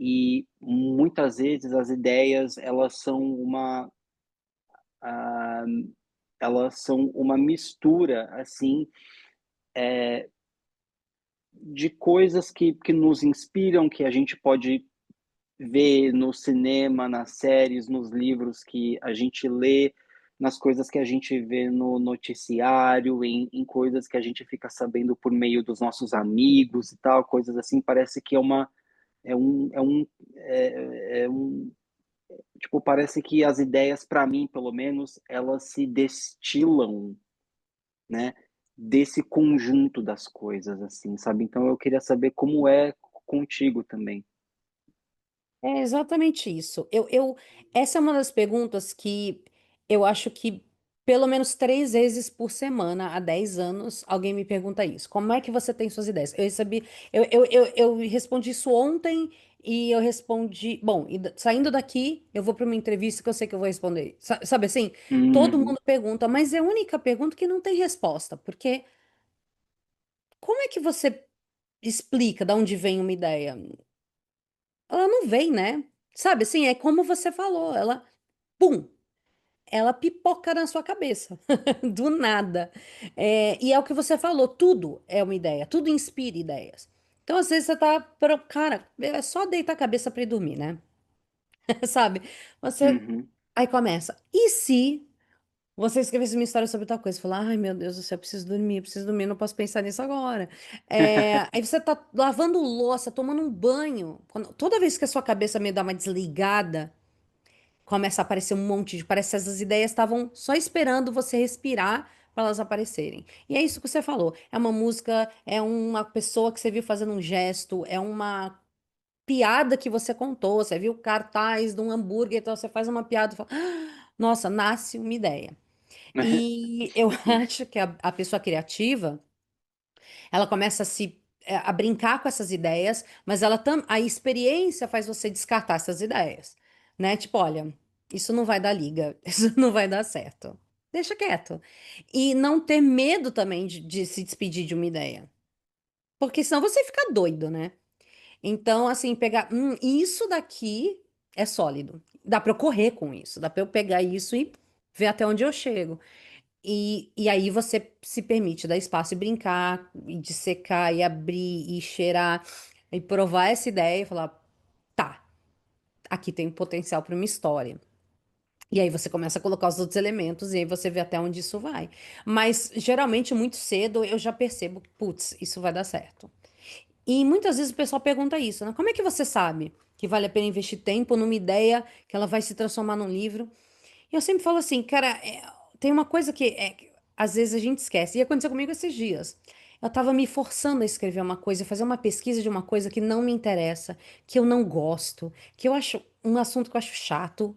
Speaker 2: e muitas vezes as ideias ah, elas são uma mistura assim de coisas que nos inspiram, que a gente pode ver no cinema, nas séries, nos livros que a gente lê, nas coisas que a gente vê no noticiário, em coisas que a gente fica sabendo por meio dos nossos amigos e tal, coisas assim, parece que é um, tipo, parece que as ideias, para mim, pelo menos, elas se destilam, né? desse conjunto das coisas, assim, sabe? Então eu queria saber como é contigo também.
Speaker 3: É exatamente isso. Essa é uma das perguntas que eu acho que pelo menos 3 vezes por semana, há 10 anos, alguém me pergunta isso. Como é que você tem suas ideias? Eu recebi, eu respondi isso ontem e eu respondi, bom, saindo daqui, eu vou para uma entrevista que eu sei que eu vou responder. Sabe assim? Todo
Speaker 2: Uhum,
Speaker 3: mundo pergunta, mas é a única pergunta que não tem resposta, porque como é que você explica de onde vem uma ideia? Ela não vem, né? Sabe assim, é como você falou, ela, pum, ela pipoca na sua cabeça, do nada. E é o que você falou, tudo é uma ideia, tudo inspira ideias. Então, às vezes, você tá, cara, é só deitar a cabeça pra ir dormir, né? Sabe? Você,
Speaker 2: uhum.
Speaker 3: aí começa, e se você escrevesse uma história sobre tal coisa? Você fala, ai meu Deus do céu, eu preciso dormir, não posso pensar nisso agora. Aí você tá lavando louça, tomando um banho. Toda vez que a sua cabeça meio dá uma desligada, começa a aparecer um monte de. Parece que essas ideias estavam só esperando você respirar para elas aparecerem. E é isso que você falou. É uma música, é uma pessoa que você viu fazendo um gesto, é uma piada que você contou. Você viu cartaz de um hambúrguer, então você faz uma piada e fala, "Ah, nossa, nasce uma ideia." E eu acho que a pessoa criativa, ela começa a brincar com essas ideias, mas a experiência faz você descartar essas ideias, né? Tipo, olha, isso não vai dar liga, isso não vai dar certo. Deixa quieto. E não ter medo também de se despedir de uma ideia. Porque senão você fica doido, né? Então, assim, pegar, isso daqui é sólido. Dá pra eu correr com isso, dá pra eu pegar isso e ver até onde eu chego. E aí você se permite dar espaço e brincar, e dissecar, e abrir, e cheirar, e provar essa ideia e falar, tá, aqui tem potencial para uma história. E aí você começa a colocar os outros elementos e aí você vê até onde isso vai. Mas geralmente muito cedo eu já percebo, putz, isso vai dar certo. E muitas vezes o pessoal pergunta isso, né? Como é que você sabe que vale a pena investir tempo numa ideia que ela vai se transformar num livro? E eu sempre falo assim, cara, tem uma coisa que às vezes a gente esquece. E aconteceu comigo esses dias. Eu tava me forçando a escrever uma coisa, fazer uma pesquisa de uma coisa que não me interessa, que eu não gosto, que eu acho um assunto que eu acho chato,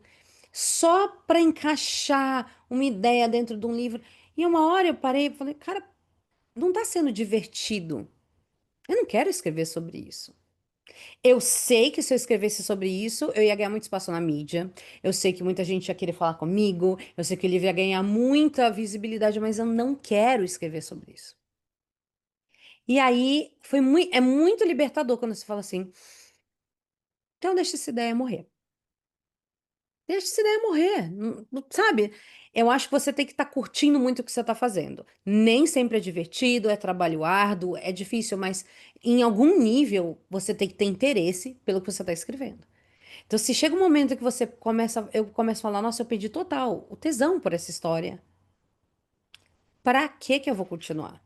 Speaker 3: só pra encaixar uma ideia dentro de um livro. E uma hora eu parei e falei, cara, não tá sendo divertido. Eu não quero escrever sobre isso. Eu sei que se eu escrevesse sobre isso, eu ia ganhar muito espaço na mídia. Eu sei que muita gente ia querer falar comigo. Eu sei que o livro ia ganhar muita visibilidade, mas eu não quero escrever sobre isso. E aí é muito libertador quando você fala assim: então deixa essa ideia morrer. Deixa essa ideia morrer, sabe? Eu acho que você tem que estar curtindo muito o que você está fazendo. Nem sempre é divertido, é trabalho árduo, é difícil, mas em algum nível você tem que ter interesse pelo que você está escrevendo. Então, se chega um momento que eu começo a falar, nossa, eu perdi total o tesão por essa história. Pra que que eu vou continuar?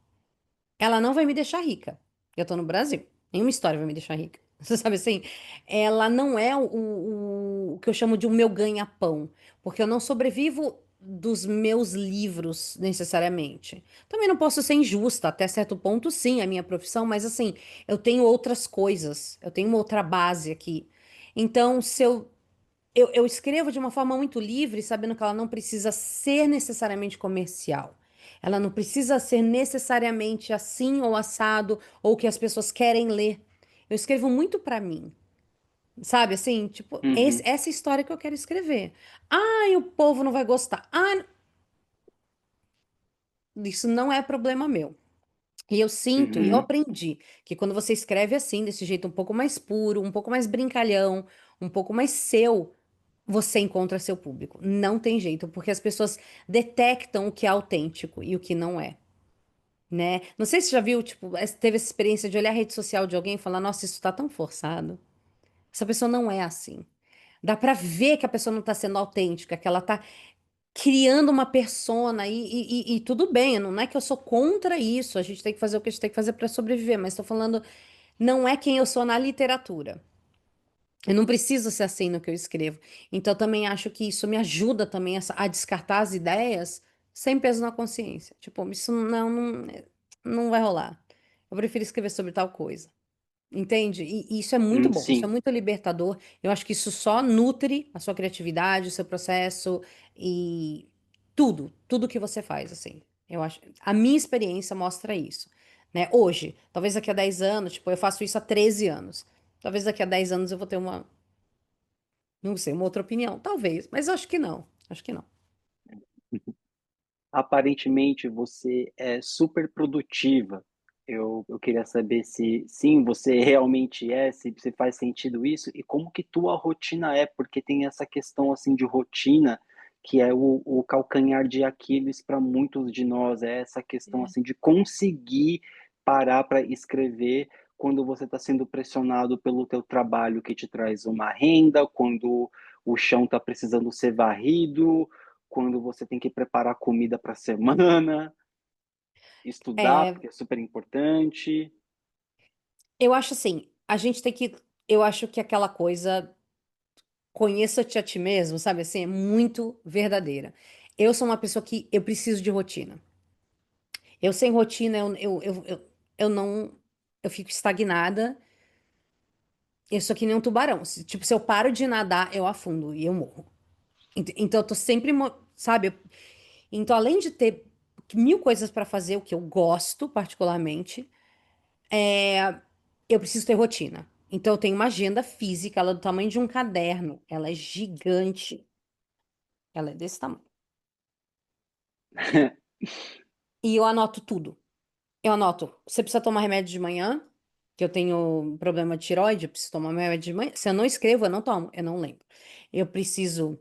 Speaker 3: Ela não vai me deixar rica. Eu tô no Brasil. Nenhuma história vai me deixar rica. Você sabe assim? Ela não é o que eu chamo de o meu ganha-pão. Porque eu não sobrevivo dos meus livros, necessariamente. Também não posso ser injusta, até certo ponto, sim, é minha profissão, mas assim, eu tenho outras coisas. Eu tenho uma outra base aqui. Então, se eu escrevo de uma forma muito livre, sabendo que ela não precisa ser necessariamente comercial. Ela não precisa ser necessariamente assim ou assado, ou que as pessoas querem ler. Eu escrevo muito pra mim, sabe? Assim, tipo,
Speaker 2: Uhum,
Speaker 3: essa história que eu quero escrever. Ah, o povo não vai gostar. Ah, isso não é problema meu. E eu sinto, e eu
Speaker 2: uhum,
Speaker 3: aprendi, que quando você escreve assim, desse jeito um pouco mais puro, um pouco mais brincalhão, um pouco mais seu, você encontra seu público. Não tem jeito, porque as pessoas detectam o que é autêntico e o que não é, né? Não sei se você já viu, tipo, teve essa experiência de olhar a rede social de alguém e falar, nossa, isso tá tão forçado. Essa pessoa não é assim. Dá pra ver que a pessoa não tá sendo autêntica, que ela tá criando uma persona e tudo bem, não é que eu sou contra isso, a gente tem que fazer o que a gente tem que fazer pra sobreviver, mas tô falando, não é quem eu sou na literatura. Eu não preciso ser assim no que eu escrevo. Então, eu também acho que isso me ajuda também a descartar as ideias sem peso na consciência. Tipo, isso não vai rolar. Eu prefiro escrever sobre tal coisa. Entende? E isso é muito bom, isso é
Speaker 2: Sim.
Speaker 3: muito libertador. Eu acho que isso só nutre a sua criatividade, o seu processo e tudo que você faz, assim. Eu acho, a minha experiência mostra isso, né? Hoje, talvez daqui a 10 anos, tipo, eu faço isso há 13 anos. Talvez daqui a 10 anos eu vou ter uma, não sei, uma outra opinião, talvez, mas eu acho que não. Acho que não.
Speaker 2: Aparentemente você é super produtiva. Eu queria saber se sim, você realmente é, se faz sentido isso e como que tua rotina é, porque tem essa questão assim de rotina que é o calcanhar de Aquiles para muitos de nós, é essa questão
Speaker 3: É.
Speaker 2: assim de conseguir parar para escrever quando você está sendo pressionado pelo teu trabalho que te traz uma renda, quando o chão está precisando ser varrido, quando você tem que preparar comida para a semana, estudar,
Speaker 3: É,
Speaker 2: porque é super importante.
Speaker 3: eu acho assim, a gente tem que, eu acho que aquela coisa conheça-te a ti mesmo, sabe assim, é muito verdadeira. Eu sou uma pessoa que eu preciso de rotina. Eu sem rotina, eu não. Eu fico estagnada. Eu sou que nem um tubarão. Tipo, se eu paro de nadar, eu afundo e eu morro. Então, eu tô sempre, sabe? Então, além de ter mil coisas pra fazer, o que eu gosto particularmente, eu preciso ter rotina. Então, eu tenho uma agenda física, ela é do tamanho de um caderno. Ela é gigante. Ela é desse tamanho. E eu anoto tudo. Eu anoto, você precisa tomar remédio de manhã, que eu tenho um problema de tireoide, eu preciso tomar meu remédio de manhã. Se eu não escrevo, eu não tomo, eu não lembro. Eu preciso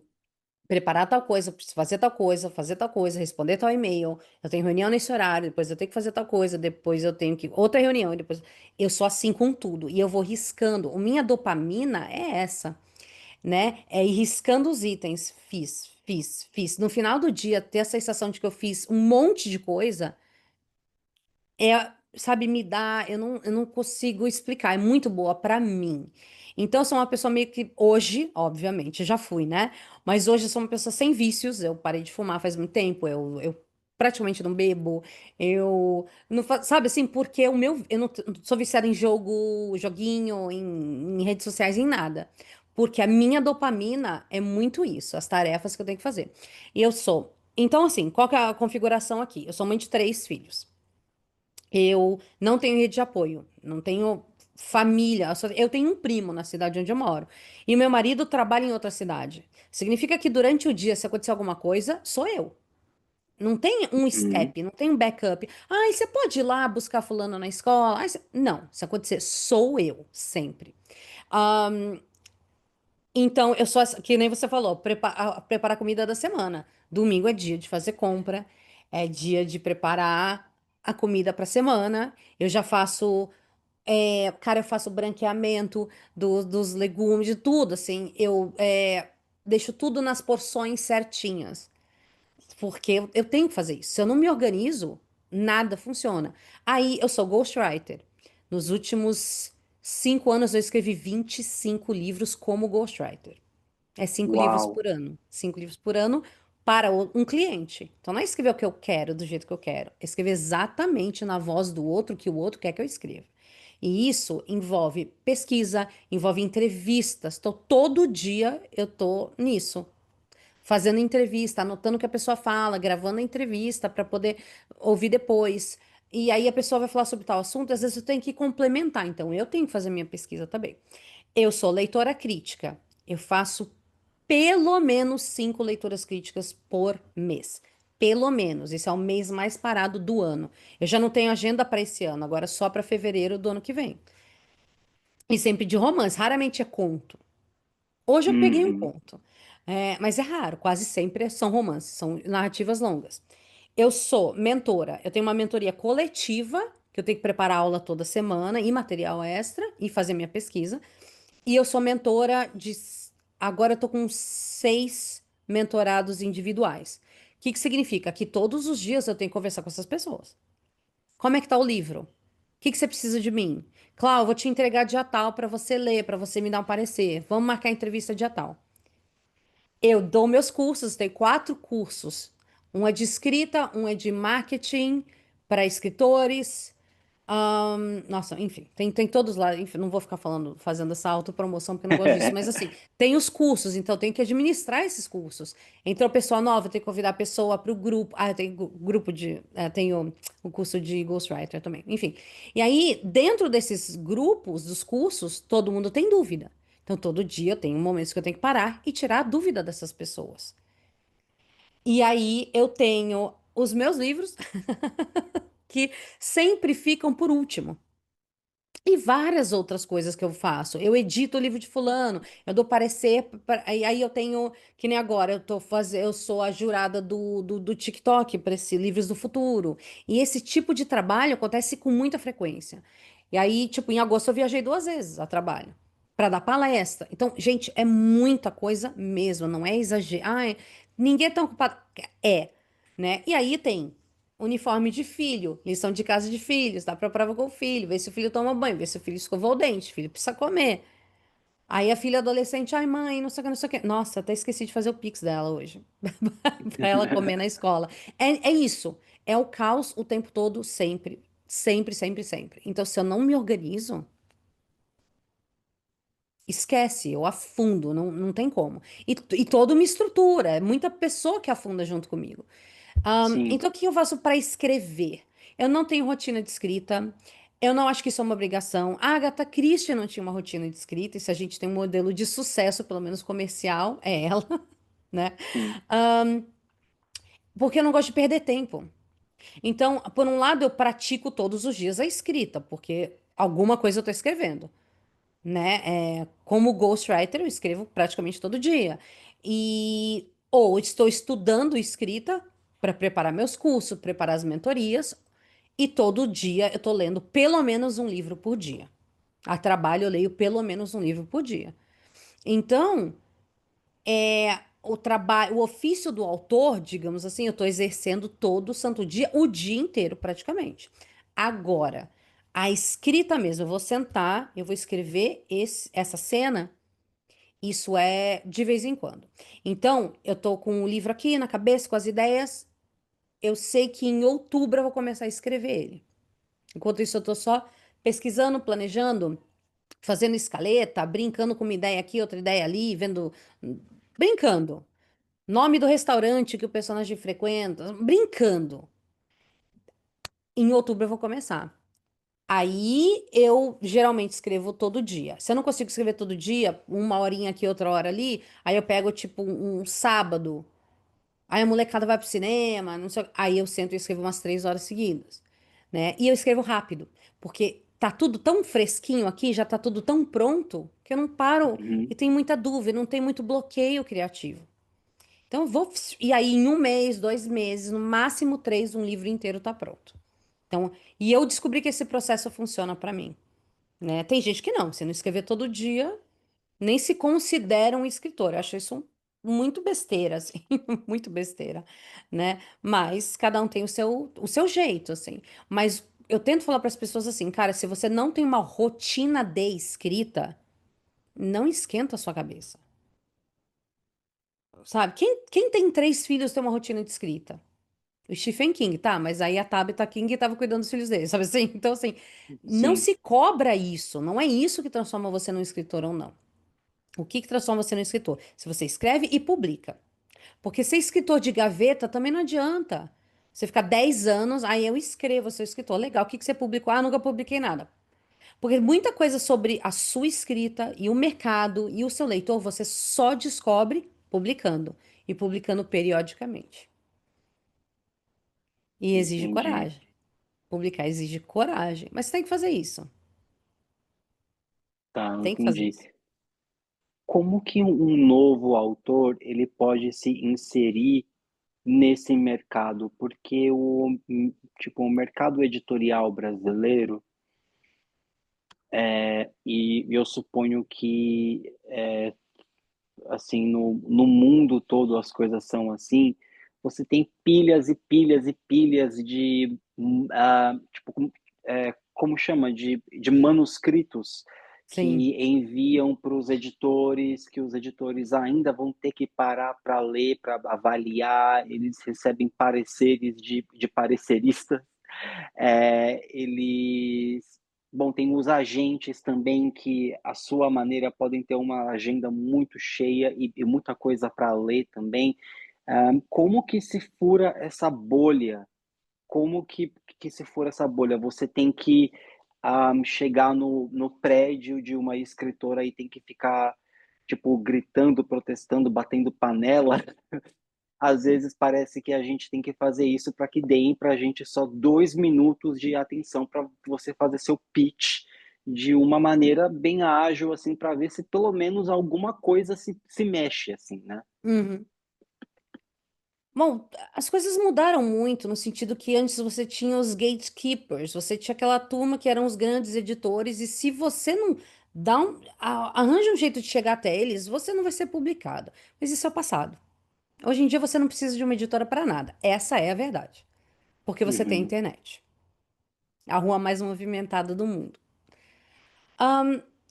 Speaker 3: preparar tal coisa, eu preciso fazer tal coisa, responder tal e-mail. Eu tenho reunião nesse horário, depois eu tenho que fazer tal coisa, depois eu tenho que outra reunião, e depois eu sou assim com tudo e eu vou riscando. A minha dopamina é essa, né? É ir riscando os itens. Fiz. No final do dia, ter a sensação de que eu fiz um monte de coisa sabe, me dá, eu não consigo explicar, é muito boa pra mim. Então, eu sou uma pessoa meio que, hoje, obviamente, já fui, né? Mas hoje eu sou uma pessoa sem vícios, eu parei de fumar faz muito tempo, eu praticamente não bebo, eu não faço, sabe assim, porque eu não sou viciada em joguinho, em redes sociais, em nada. Porque a minha dopamina é muito isso, as tarefas que eu tenho que fazer. E eu sou. Então, assim, qual que é a configuração aqui? Eu sou mãe de três filhos. Eu não tenho rede de apoio, não tenho família. Eu tenho um primo na cidade onde eu moro. E meu marido trabalha em outra cidade. Significa que durante o dia, se acontecer alguma coisa, sou eu. Não tem um
Speaker 2: Uhum.
Speaker 3: step, não tem um backup. Ai, você pode ir lá buscar fulano na escola? Não, se acontecer, sou eu, sempre. Então, eu sou, que nem você falou, preparar a comida da semana. Domingo é dia de fazer compra, é dia de preparar a comida para semana. Eu já faço, cara, eu faço branqueamento dos legumes, de tudo, assim. Eu deixo tudo nas porções certinhas, porque eu tenho que fazer isso. Se eu não me organizo, nada funciona. Aí, eu sou ghostwriter. Nos últimos 5 anos, eu escrevi 25 livros como ghostwriter. É 5 livros
Speaker 2: Uau!
Speaker 3: por ano. 5 livros por ano para um cliente. Então não é escrever o que eu quero do jeito que eu quero. É escrever exatamente na voz do outro que o outro quer que eu escreva. E isso envolve pesquisa, envolve entrevistas. Então, todo dia eu tô nisso. Fazendo entrevista, anotando o que a pessoa fala, gravando a entrevista para poder ouvir depois. E aí a pessoa vai falar sobre tal assunto, às vezes eu tenho que complementar. Então, eu tenho que fazer minha pesquisa também. Eu sou leitora crítica. Eu faço pelo menos 5 leituras críticas por mês. Pelo menos. Esse é o mês mais parado do ano. Eu já não tenho agenda para esse ano, agora só para fevereiro do ano que vem. E sempre de romance, raramente é conto. Hoje eu peguei um
Speaker 2: Uhum.
Speaker 3: conto, mas é raro, quase sempre são romances, são narrativas longas. Eu sou mentora, eu tenho uma mentoria coletiva, que eu tenho que preparar aula toda semana e material extra e fazer minha pesquisa. E eu sou mentora de. Agora eu tô com 6 mentorados individuais. O que que significa? Que todos os dias eu tenho que conversar com essas pessoas. Como é que tá o livro? O que que você precisa de mim? Cláudio, eu vou te entregar dia tal para você ler, para você me dar um parecer. Vamos marcar a entrevista dia tal. Eu dou meus cursos, tenho 4 cursos Um é de escrita, um é de marketing para escritores. Nossa, enfim, tem todos lá. Enfim, não vou ficar falando, fazendo essa autopromoção porque eu não gosto disso, mas assim, tem os cursos, então tem que administrar esses cursos. Entrou pessoa nova, tem que convidar a pessoa para o grupo. Ah, tem grupo de. Tem o curso de Ghostwriter também. Enfim. E aí, dentro desses grupos, dos cursos, todo mundo tem dúvida. Então, todo dia eu tenho momentos que eu tenho que parar e tirar a dúvida dessas pessoas. E aí, eu tenho os meus livros, que sempre ficam por último. E várias outras coisas que eu faço. Eu edito o livro de fulano, eu dou parecer, aí eu tenho, que nem agora, eu sou a jurada do TikTok para esse Livros do Futuro. E esse tipo de trabalho acontece com muita frequência. E aí, tipo, em agosto eu viajei 2 vezes a trabalho para dar palestra. Então, gente, é muita coisa mesmo, não é exagero. Ai, ninguém é tão ocupado. É, né? E aí tem uniforme de filho, lição de casa de filhos, dá pra prova com o filho, ver se o filho toma banho, ver se o filho escovou o dente, o filho precisa comer. Aí a filha adolescente, ai mãe, não sei o que, não sei o que. Nossa, até esqueci de fazer o Pix dela hoje, pra ela comer na escola. É isso, é o caos o tempo todo, sempre, sempre, sempre, sempre. Então, se eu não me organizo, esquece, eu afundo, não tem como. E toda uma estrutura, é muita pessoa que afunda junto comigo.
Speaker 2: Sim.
Speaker 3: Então, o que eu faço para escrever? Eu não tenho rotina de escrita. Eu não acho que isso é uma obrigação. A Agatha Christie não tinha uma rotina de escrita, e se a gente tem um modelo de sucesso, pelo menos comercial, é ela, né?
Speaker 2: Sim.
Speaker 3: Porque eu não gosto de perder tempo. Então, por um lado, eu pratico todos os dias a escrita, porque alguma coisa eu estou escrevendo, né? Como ghostwriter, eu escrevo praticamente todo dia. Ou estou estudando escrita para preparar meus cursos, preparar as mentorias, e todo dia eu estou lendo pelo menos um livro por dia. A trabalho eu leio pelo menos um livro por dia. Então, o trabalho, o ofício do autor, digamos assim, eu estou exercendo todo santo dia, o dia inteiro praticamente. Agora, a escrita mesmo, eu vou sentar, eu vou escrever essa cena. Isso é de vez em quando. Então, eu tô com o livro aqui na cabeça, com as ideias. Eu sei que em outubro eu vou começar a escrever ele. Enquanto isso, eu tô só pesquisando, planejando, fazendo escaleta, brincando com uma ideia aqui, outra ideia ali, vendo. Brincando. Nome do restaurante que o personagem frequenta. Brincando. Em outubro eu vou começar. Aí eu geralmente escrevo todo dia. Se eu não consigo escrever todo dia, uma horinha aqui, outra hora ali, aí eu pego tipo um sábado. Aí a molecada vai pro cinema, não sei, aí eu sento e escrevo umas 3 horas seguidas, né? E eu escrevo rápido, porque tá tudo tão fresquinho aqui, já tá tudo tão pronto, que eu não paro e
Speaker 2: Uhum.
Speaker 3: tenho muita dúvida, não tem muito bloqueio criativo. Então eu vou, e aí em um mês, 2 meses, no máximo três, um livro inteiro tá pronto. Então, e eu descobri que esse processo funciona pra mim, né? Tem gente que não, se não escrever todo dia, nem se considera um escritor. Eu acho isso muito besteira, assim, muito besteira, né? Mas cada um tem o seu jeito, assim. Mas eu tento falar para as pessoas assim, cara, se você não tem uma rotina de escrita, não esquenta a sua cabeça, sabe? Quem tem 3 filhos tem uma rotina de escrita? O Stephen King, tá? Mas aí a Tabitha King estava cuidando dos filhos dele, sabe assim? Então, assim, não
Speaker 2: Sim.
Speaker 3: se cobra isso. Não é isso que transforma você num escritor ou não. O que transforma você num escritor? Se você escreve e publica. Porque ser escritor de gaveta também não adianta. Você ficar 10 anos, aí eu escrevo, sou escritor. Legal, o que você publicou? Ah, nunca publiquei nada. Porque muita coisa sobre a sua escrita e o mercado e o seu leitor você só descobre publicando e publicando periodicamente. E exige
Speaker 2: Entendi.
Speaker 3: coragem. Publicar exige coragem. Mas você tem que fazer isso.
Speaker 2: Tá,
Speaker 3: Tem que fazer
Speaker 2: entendi.
Speaker 3: isso.
Speaker 2: Como que um novo autor ele pode se inserir nesse mercado? Porque tipo, o mercado editorial brasileiro, e eu suponho que assim no mundo todo as coisas são assim, você tem pilhas e pilhas e pilhas tipo, como chama? De manuscritos
Speaker 3: Sim.
Speaker 2: que enviam para os editores, que os editores ainda vão ter que parar para ler, para avaliar, eles recebem pareceres de pareceristas, eles, bom, tem os agentes também que, à sua maneira, podem ter uma agenda muito cheia e muita coisa para ler também. Como que se fura essa bolha? Como que se fura essa bolha? Você tem que chegar no prédio de uma escritora e tem que ficar, tipo, gritando, protestando, batendo panela. Às vezes parece que a gente tem que fazer isso para que deem para a gente só 2 minutos de atenção para você fazer seu pitch de uma maneira bem ágil, assim, para ver se pelo menos alguma coisa se mexe, assim, né?
Speaker 3: Uhum. Bom, as coisas mudaram muito no sentido que antes você tinha os gatekeepers, você tinha aquela turma que eram os grandes editores, e se você não arranja um jeito de chegar até eles, você não vai ser publicado. Mas isso é o passado. Hoje em dia você não precisa de uma editora para nada. Essa é a verdade. Porque você tem a
Speaker 2: Uhum.
Speaker 3: internet, a rua mais movimentada do mundo.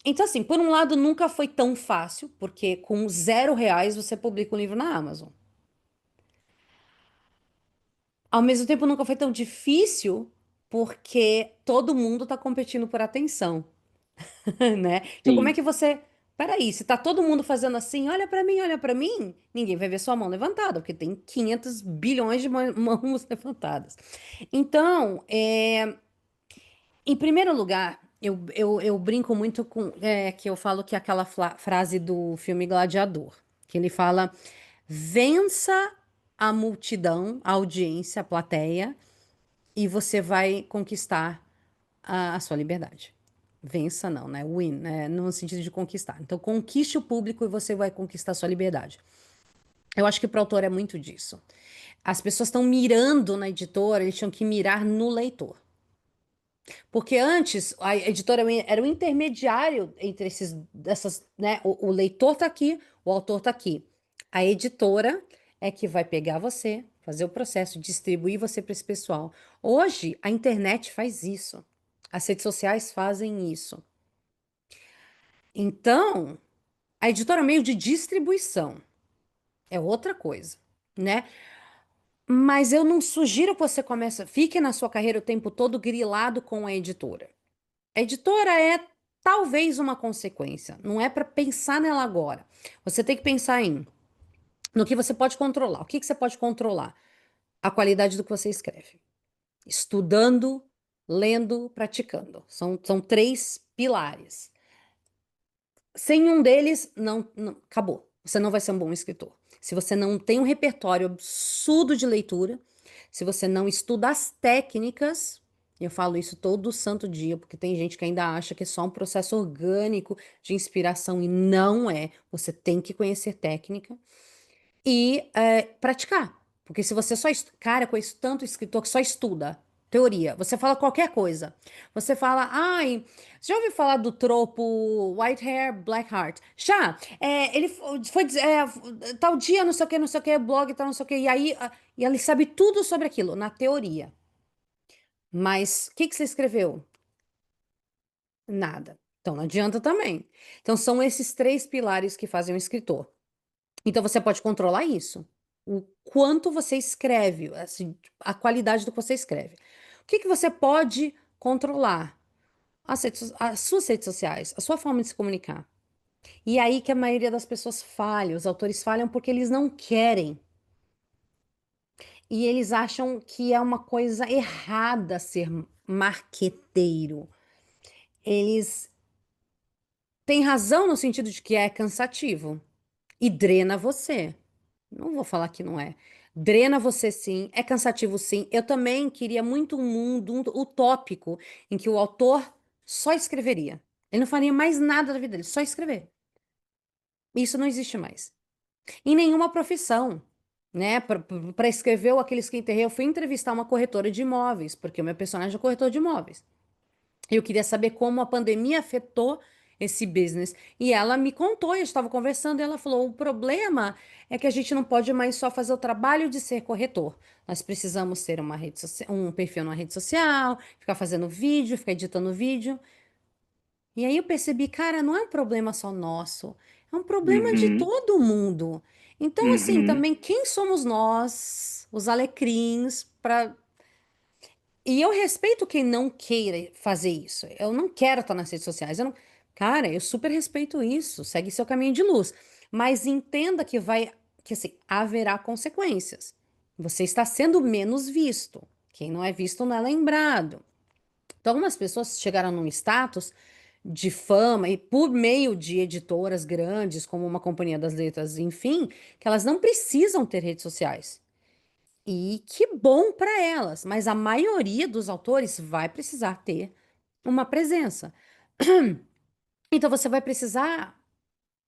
Speaker 3: Então, assim, por um lado, nunca foi tão fácil, porque com R$ 0 você publica um livro na Amazon. Ao mesmo tempo, nunca foi tão difícil, porque todo mundo está competindo por atenção, né? Então, como é
Speaker 2: Sim,
Speaker 3: que você. Peraí, se tá todo mundo fazendo assim, olha pra mim, ninguém vai ver sua mão levantada, porque tem 500 bilhões de mãos levantadas. Então, em primeiro lugar, eu brinco muito com. Que eu falo que é aquela frase do filme Gladiador, que ele fala: vença a multidão, a audiência, a plateia, e você vai conquistar a sua liberdade. Vença não, né? Win, né? No sentido de conquistar. Então, conquiste o público e você vai conquistar a sua liberdade. Eu acho que para o autor é muito disso. As pessoas estão mirando na editora, eles tinham que mirar no leitor. Porque antes a editora era o intermediário entre essas, né? O leitor tá aqui, o autor tá aqui. A editora é que vai pegar você, fazer o processo, distribuir você para esse pessoal. Hoje, a internet faz isso. As redes sociais fazem isso. Então, a editora é meio de distribuição é outra coisa, né? Mas eu não sugiro que você fique na sua carreira o tempo todo grilado com a editora. A editora é talvez uma consequência, não é para pensar nela agora. Você tem que pensar no que você pode controlar. O que que você pode controlar? A qualidade do que você escreve. Estudando, lendo, praticando. São três pilares. Sem um deles, acabou. Você não vai ser um bom escritor. Se você não tem um repertório absurdo de leitura, se você não estuda as técnicas, eu falo isso todo santo dia, porque tem gente que ainda acha que é só um processo orgânico de inspiração e não é. Você tem que conhecer técnica e praticar. Porque se você só. Cara, eu conheço tanto escritor que só estuda teoria. Você fala qualquer coisa. Você fala, ai, você já ouviu falar do tropo White Hair, Black Heart? Já. Ele foi dizer, tal dia, não sei o que, blog, tal, não sei o que. E aí, e ele sabe tudo sobre aquilo, na teoria. Mas o que que você escreveu? Nada. Então não adianta também. Então são esses três pilares que fazem um escritor. Então você pode controlar isso. O quanto você escreve, assim, a qualidade do que você escreve. O que que você pode controlar? As suas redes sociais, a sua forma de se comunicar. E é aí que a maioria das pessoas falha, os autores falham porque eles não querem. E eles acham que é uma coisa errada ser marqueteiro. Eles têm razão no sentido de que é cansativo e drena você. Não vou falar que não é. Drena você sim, é cansativo sim. Eu também queria muito um mundo utópico em que o autor só escreveria. Ele não faria mais nada da vida dele, só escrever. Isso não existe mais. Em nenhuma profissão, né? Para escrever o Aqueles que Enterrei, eu fui entrevistar uma corretora de imóveis, porque o meu personagem é corretor de imóveis. Eu queria saber como a pandemia afetou esse business. E ela me contou, eu estava conversando, e ela falou: o problema é que a gente não pode mais só fazer o trabalho de ser corretor. Nós precisamos ter um perfil numa rede social, ficar fazendo vídeo, ficar editando vídeo. E aí eu percebi, cara, não é um problema só nosso, é um problema de
Speaker 2: Uhum,
Speaker 3: todo mundo. Então, assim,
Speaker 2: uhum,
Speaker 3: também quem somos nós, os alecrins, para. E eu respeito quem não queira fazer isso. Eu não quero estar nas redes sociais. Eu não... Cara, eu super respeito isso. Segue seu caminho de luz. Mas entenda que que assim, haverá consequências. Você está sendo menos visto. Quem não é visto não é lembrado. Então, algumas pessoas chegaram num status de fama e por meio de editoras grandes, como uma Companhia das Letras, enfim, que elas não precisam ter redes sociais. E que bom para elas, mas a maioria dos autores vai precisar ter uma presença. Então você vai precisar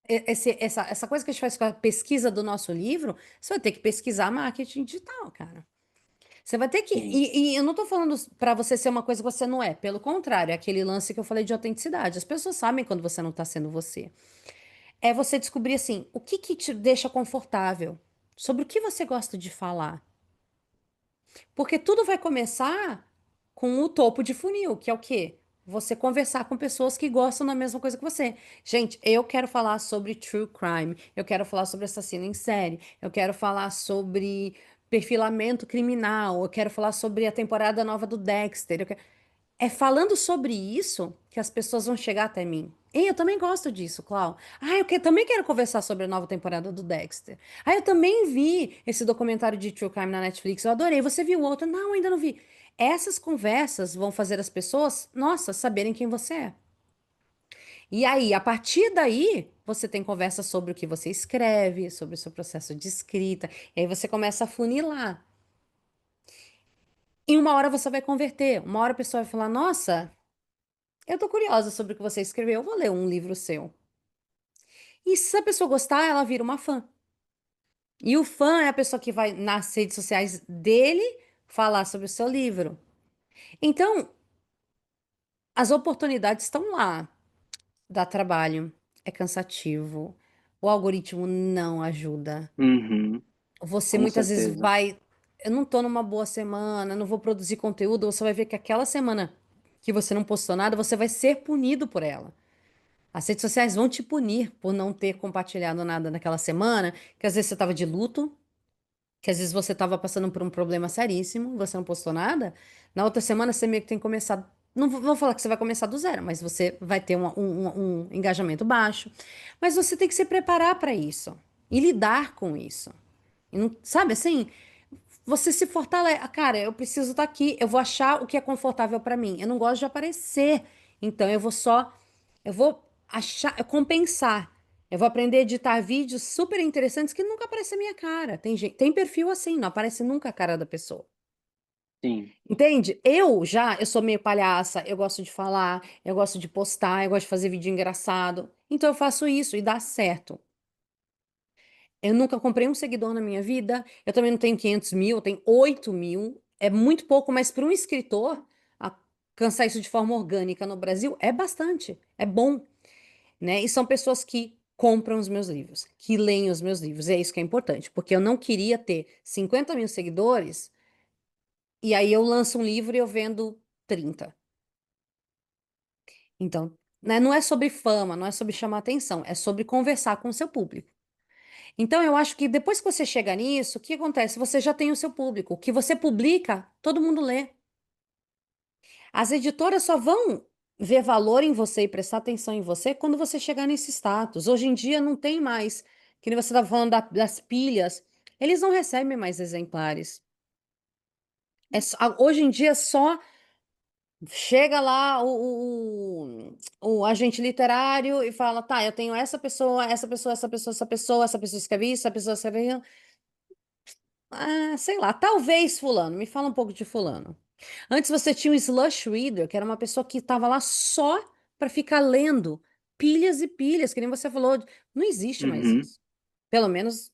Speaker 3: essa coisa que a gente faz com a pesquisa do nosso livro, você vai ter que pesquisar marketing digital, cara. Você vai ter que.
Speaker 2: sim.
Speaker 3: E eu não tô falando para você ser uma coisa que você não é. Pelo contrário, é aquele lance que eu falei de autenticidade. As pessoas sabem quando você não tá sendo você. É você descobrir assim, o que que te deixa confortável? Sobre o que você gosta de falar? Porque tudo vai começar com o topo de funil, que é o quê? Você conversar com pessoas que gostam da mesma coisa que você. Gente, eu quero falar sobre true crime, eu quero falar sobre assassino em série, eu quero falar sobre perfilamento criminal, eu quero falar sobre a temporada nova do Dexter. É falando sobre isso que as pessoas vão chegar até mim. E eu também gosto disso, Clau. Ah, também quero conversar sobre a nova temporada do Dexter. Ah, eu também vi esse documentário de True Crime na Netflix. Eu adorei. Você viu outro? Não, ainda não vi. Essas conversas vão fazer as pessoas, nossa, saberem quem você é. E aí, a partir daí, você tem conversa sobre o que você escreve, sobre o seu processo de escrita. E aí você começa a funilar. E uma hora você vai converter. Uma hora a pessoa vai falar: Nossa, eu tô curiosa sobre o que você escreveu, eu vou ler um livro seu. E se a pessoa gostar, ela vira uma fã. E o fã é a pessoa que vai nas redes sociais dele falar sobre o seu livro. Então, as oportunidades estão lá. Dá trabalho, é cansativo, o algoritmo não ajuda.
Speaker 2: Uhum,
Speaker 3: Você
Speaker 2: com
Speaker 3: muitas vezes
Speaker 2: certeza.
Speaker 3: vai. Eu não tô numa boa semana, não vou produzir conteúdo, você vai ver que aquela semana que você não postou nada, você vai ser punido por ela. As redes sociais vão te punir por não ter compartilhado nada naquela semana, que às vezes você estava de luto, que às vezes você estava passando por um problema seríssimo, você não postou nada. Na outra semana você meio que tem que começar. Não vou falar que você vai começar do zero, mas você vai ter um engajamento baixo. Mas você tem que se preparar para isso e lidar com isso. E sabe assim? Você se fortalece. Cara, eu preciso estar aqui, eu vou achar o que é confortável para mim. Eu não gosto de aparecer. Então eu vou achar, compensar. Eu vou aprender a editar vídeos super interessantes que nunca aparece a minha cara. Tem perfil assim, não aparece nunca a cara da pessoa.
Speaker 2: Sim,
Speaker 3: Entende? Eu sou meio palhaça, eu gosto de falar, eu gosto de postar, eu gosto de fazer vídeo engraçado. Então eu faço isso e dá certo. Eu nunca comprei um seguidor na minha vida. Eu também não tenho 500 mil, eu tenho 8 mil. É muito pouco, mas para um escritor, alcançar isso de forma orgânica no Brasil é bastante. É bom, né? E são pessoas que compram os meus livros, que leem os meus livros. É isso que é importante, porque eu não queria ter 50 mil seguidores e aí eu lanço um livro e eu vendo 30. Então, né, não é sobre fama, não é sobre chamar atenção, é sobre conversar com o seu público. Então, eu acho que depois que você chega nisso, o que acontece? Você já tem o seu público. O que você publica, todo mundo lê. As editoras só vão ver valor em você e prestar atenção em você quando você chegar nesse status. Hoje em dia não tem mais, que nem você estava falando das pilhas, eles não recebem mais exemplares. Hoje em dia só chega lá o agente literário e fala, tá, eu tenho essa pessoa, essa pessoa, essa pessoa, essa pessoa, essa pessoa escreve isso, essa pessoa escreve isso. Ah, sei lá, talvez fulano. Me fala um pouco de fulano. Antes você tinha o slush reader, que era uma pessoa que estava lá só para ficar lendo pilhas e pilhas, que nem você falou. Não existe mais
Speaker 2: uhum,
Speaker 3: isso. Pelo menos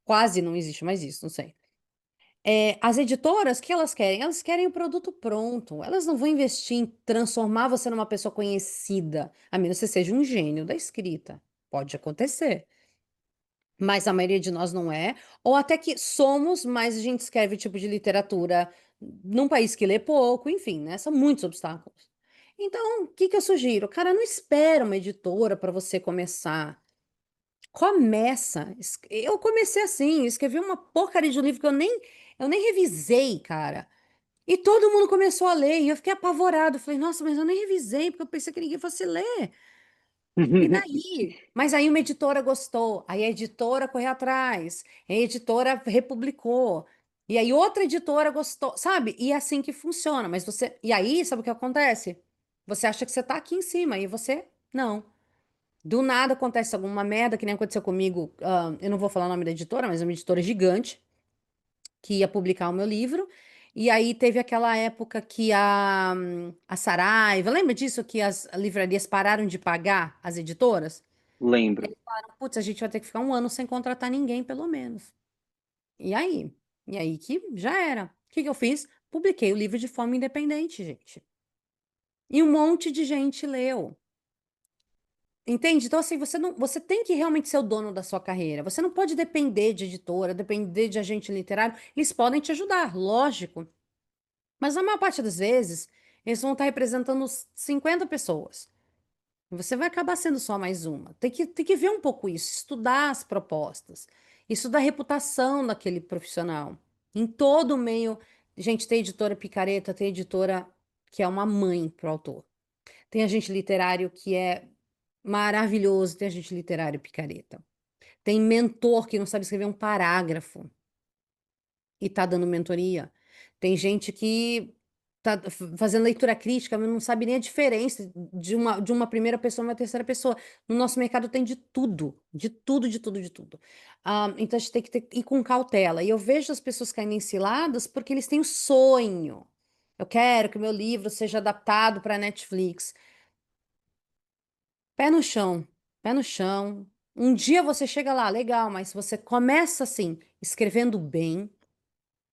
Speaker 3: quase não existe mais isso, não sei. É, as editoras, o que elas querem? Elas querem o produto pronto. Elas não vão investir em transformar você numa pessoa conhecida, a menos que você seja um gênio da escrita. Pode acontecer. Mas a maioria de nós não é, ou até que somos, mas a gente escreve tipo de literatura num país que lê pouco, enfim, né? São muitos obstáculos. Então, o que que eu sugiro? Cara, não espera uma editora para você começar. Começa. Eu comecei assim, eu escrevi uma porcaria de um livro que eu nem revisei, cara. E todo mundo começou a ler, e eu fiquei apavorado. Falei, nossa, mas eu nem revisei, porque eu pensei que ninguém fosse ler. E daí? Mas aí uma editora gostou, aí a editora correu atrás, a editora republicou, e aí outra editora gostou, sabe? E é assim que funciona. Mas você. E aí, sabe o que acontece? Você acha que você tá aqui em cima, e você não. Do nada acontece alguma merda, que nem aconteceu comigo. Eu não vou falar o nome da editora, mas é uma editora gigante que ia publicar o meu livro. E aí teve aquela época que a Saraiva, lembra disso? Que as livrarias pararam de pagar as editoras?
Speaker 2: Lembro.
Speaker 3: Putz, a gente vai ter que ficar um ano sem contratar ninguém, pelo menos. E aí? E aí que já era. O que que eu fiz? Publiquei o livro de forma independente, gente. E um monte de gente leu. Entende? Então, assim, você não, você tem que realmente ser o dono da sua carreira. Você não pode depender de editora, depender de agente literário. Eles podem te ajudar, lógico. Mas na maior parte das vezes, eles vão estar representando 50 pessoas. Você vai acabar sendo só mais uma. Tem que ver um pouco isso, estudar as propostas, estudar a reputação daquele profissional. Em todo o meio, gente, tem editora picareta, tem editora que é uma mãe pro autor. Tem agente literário que é maravilhoso, tem agente literário picareta. Tem mentor que não sabe escrever um parágrafo e tá dando mentoria. Tem gente que tá fazendo leitura crítica, mas não sabe nem a diferença de uma primeira pessoa e uma terceira pessoa. No nosso mercado tem de tudo, de tudo, de tudo, de tudo. Então a gente tem que ir com cautela. E eu vejo as pessoas caindo em ciladas porque eles têm o sonho. Eu quero que o meu livro seja adaptado para Netflix. Pé no chão, pé no chão. Um dia você chega lá, legal, mas você começa assim, escrevendo bem,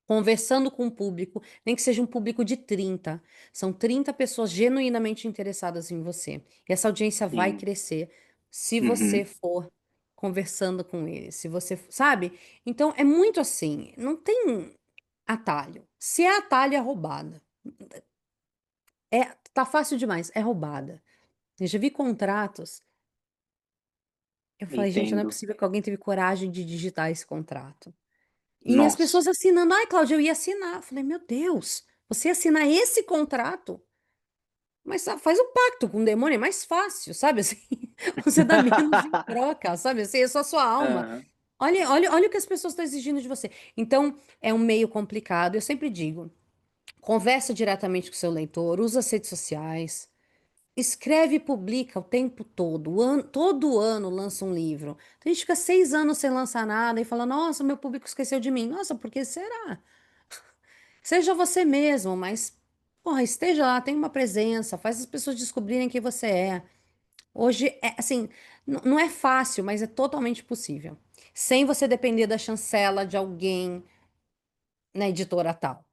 Speaker 3: conversando com o público, nem que seja um público de 30. São 30 pessoas genuinamente interessadas em você. E essa audiência vai
Speaker 2: Sim.
Speaker 3: crescer se você
Speaker 2: Uhum.
Speaker 3: for conversando com eles, se você, sabe? Então é muito assim, não tem atalho. Se é atalho, é roubada. Tá fácil demais, é roubada. Eu já vi contratos. Eu falei, gente, não é
Speaker 2: Entendo.
Speaker 3: possível que alguém teve coragem de digitar esse contrato. E as
Speaker 2: Nossa.
Speaker 3: pessoas assinando, ai, Cláudia, eu ia assinar. Eu falei, meu Deus, você ia assinar esse contrato? Mas faz um pacto com o demônio, é mais fácil, sabe assim? Você dá menos em troca, sabe assim? É só sua alma.
Speaker 2: Aham.
Speaker 3: Olha, olha, olha o que as pessoas estão exigindo de você. Então, é um meio complicado. Eu sempre digo, conversa diretamente com o seu leitor, usa as redes sociais. Escreve e publica o tempo todo. Todo ano lança um livro. Então, a gente fica 6 anos sem lançar nada e fala: Nossa, meu público esqueceu de mim. Nossa, por que será? Seja você mesmo, mas, porra, esteja lá, tenha uma presença, faz as pessoas descobrirem quem você é. Hoje, é assim, não é fácil, mas é totalmente possível. Sem você depender da chancela de alguém na editora tal.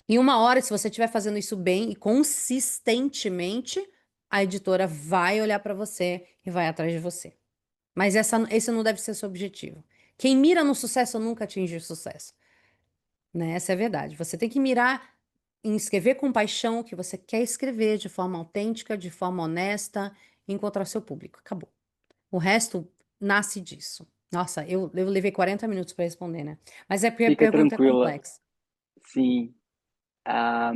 Speaker 3: E uma hora, se você estiver fazendo isso bem e consistentemente, a editora vai olhar para você e vai atrás de você. Mas esse não deve ser seu objetivo. Quem mira no sucesso nunca atinge o sucesso, né? Essa é a verdade. Você tem que mirar em escrever com paixão o que você quer escrever de forma autêntica, de forma honesta, e encontrar seu público. Acabou. O resto nasce disso. Nossa, eu levei 40 minutos para responder, né? Mas é porque a
Speaker 2: Fica
Speaker 3: pergunta é
Speaker 2: tranquila.
Speaker 3: complexa.
Speaker 2: Sim. Ah,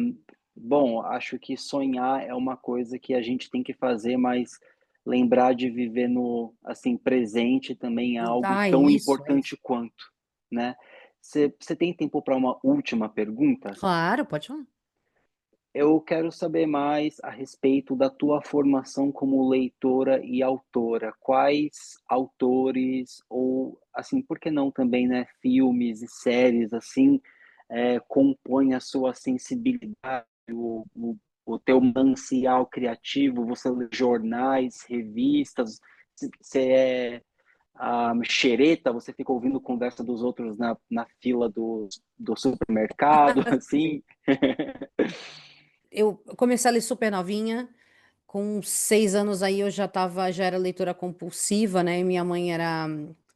Speaker 2: bom, acho que sonhar é uma coisa que a gente tem que fazer, mas lembrar de viver no assim presente também é algo
Speaker 3: Ah,
Speaker 2: tão
Speaker 3: isso, é isso.
Speaker 2: importante quanto, né? Você tem tempo para uma última pergunta?
Speaker 3: Claro, pode falar.
Speaker 2: Eu quero saber mais a respeito da tua formação como leitora e autora. Quais autores ou, assim, por que não também, né, filmes e séries, assim, compõem a sua sensibilidade, o teu manancial criativo? Você lê jornais, revistas, você é xereta, você fica ouvindo conversa dos outros na fila do supermercado, assim?
Speaker 3: Eu comecei a ler super novinha. Com 6 anos aí eu já era leitora compulsiva, né? E minha mãe era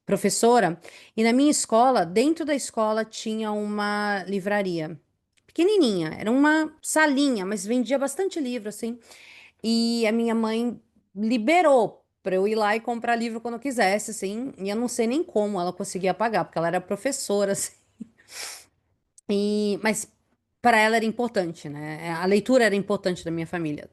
Speaker 3: professora. E na minha escola, dentro da escola, tinha uma livraria pequenininha, era uma salinha, mas vendia bastante livro, assim. E a minha mãe liberou para eu ir lá e comprar livro quando eu quisesse, assim. E eu não sei nem como ela conseguia pagar, porque ela era professora, assim. Mas para ela era importante, né? A leitura era importante da minha família.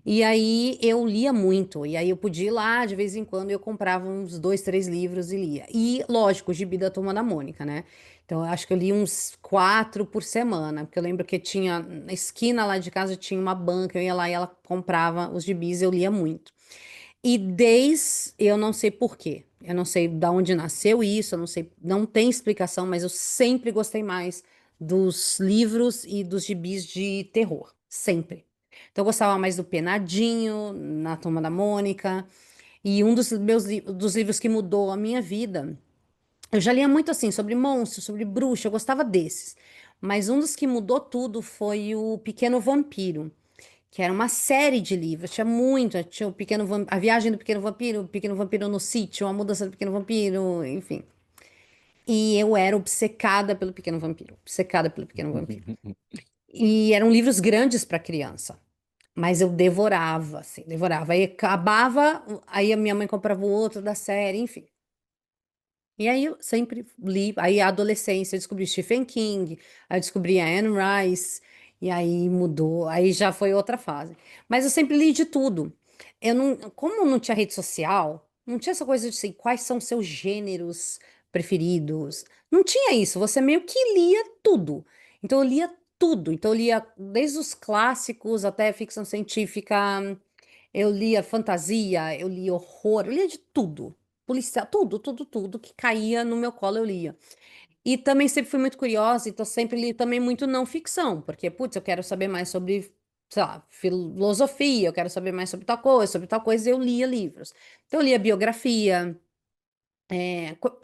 Speaker 3: E aí eu lia muito, e aí eu podia ir lá, de vez em quando eu comprava uns dois, três livros e lia. E, lógico, o Gibi da Turma da Mônica, né? Então eu acho que eu li uns quatro por semana, porque eu lembro que tinha, na esquina lá de casa tinha uma banca, eu ia lá e ela comprava os gibis, eu lia muito. E eu não sei por quê, eu não sei de onde nasceu isso, eu não sei, não tem explicação, mas eu sempre gostei mais dos livros e dos gibis de terror, sempre. Então eu gostava mais do Penadinho, na Turma da Mônica, e um dos dos livros que mudou a minha vida, eu já lia muito assim, sobre monstros, sobre bruxa, eu gostava desses. Mas um dos que mudou tudo foi o Pequeno Vampiro, que era uma série de livros, tinha muito, tinha A Viagem do Pequeno Vampiro, o Pequeno Vampiro no Sítio, A Mudança do Pequeno Vampiro, enfim. E eu era obcecada pelo Pequeno Vampiro, obcecada pelo Pequeno Vampiro. E eram livros grandes para criança, mas eu devorava, assim, devorava. Aí acabava, aí a minha mãe comprava o outro da série, enfim. E aí eu sempre li, aí a adolescência eu descobri Stephen King, aí eu descobri a Anne Rice, e aí mudou, aí já foi outra fase. Mas eu sempre li de tudo. Eu não, como não tinha rede social, não tinha essa coisa de assim, quais são seus gêneros preferidos. Não tinha isso, você meio que lia tudo. Então eu lia tudo. Então eu lia desde os clássicos até ficção científica, eu lia fantasia, eu lia horror, eu lia de tudo. Policial, tudo, tudo, tudo que caía no meu colo eu lia. E também sempre fui muito curiosa, então sempre li também muito não ficção, porque, putz, eu quero saber mais sobre, sei lá, filosofia, eu quero saber mais sobre tal coisa, eu lia livros. Então eu lia biografia,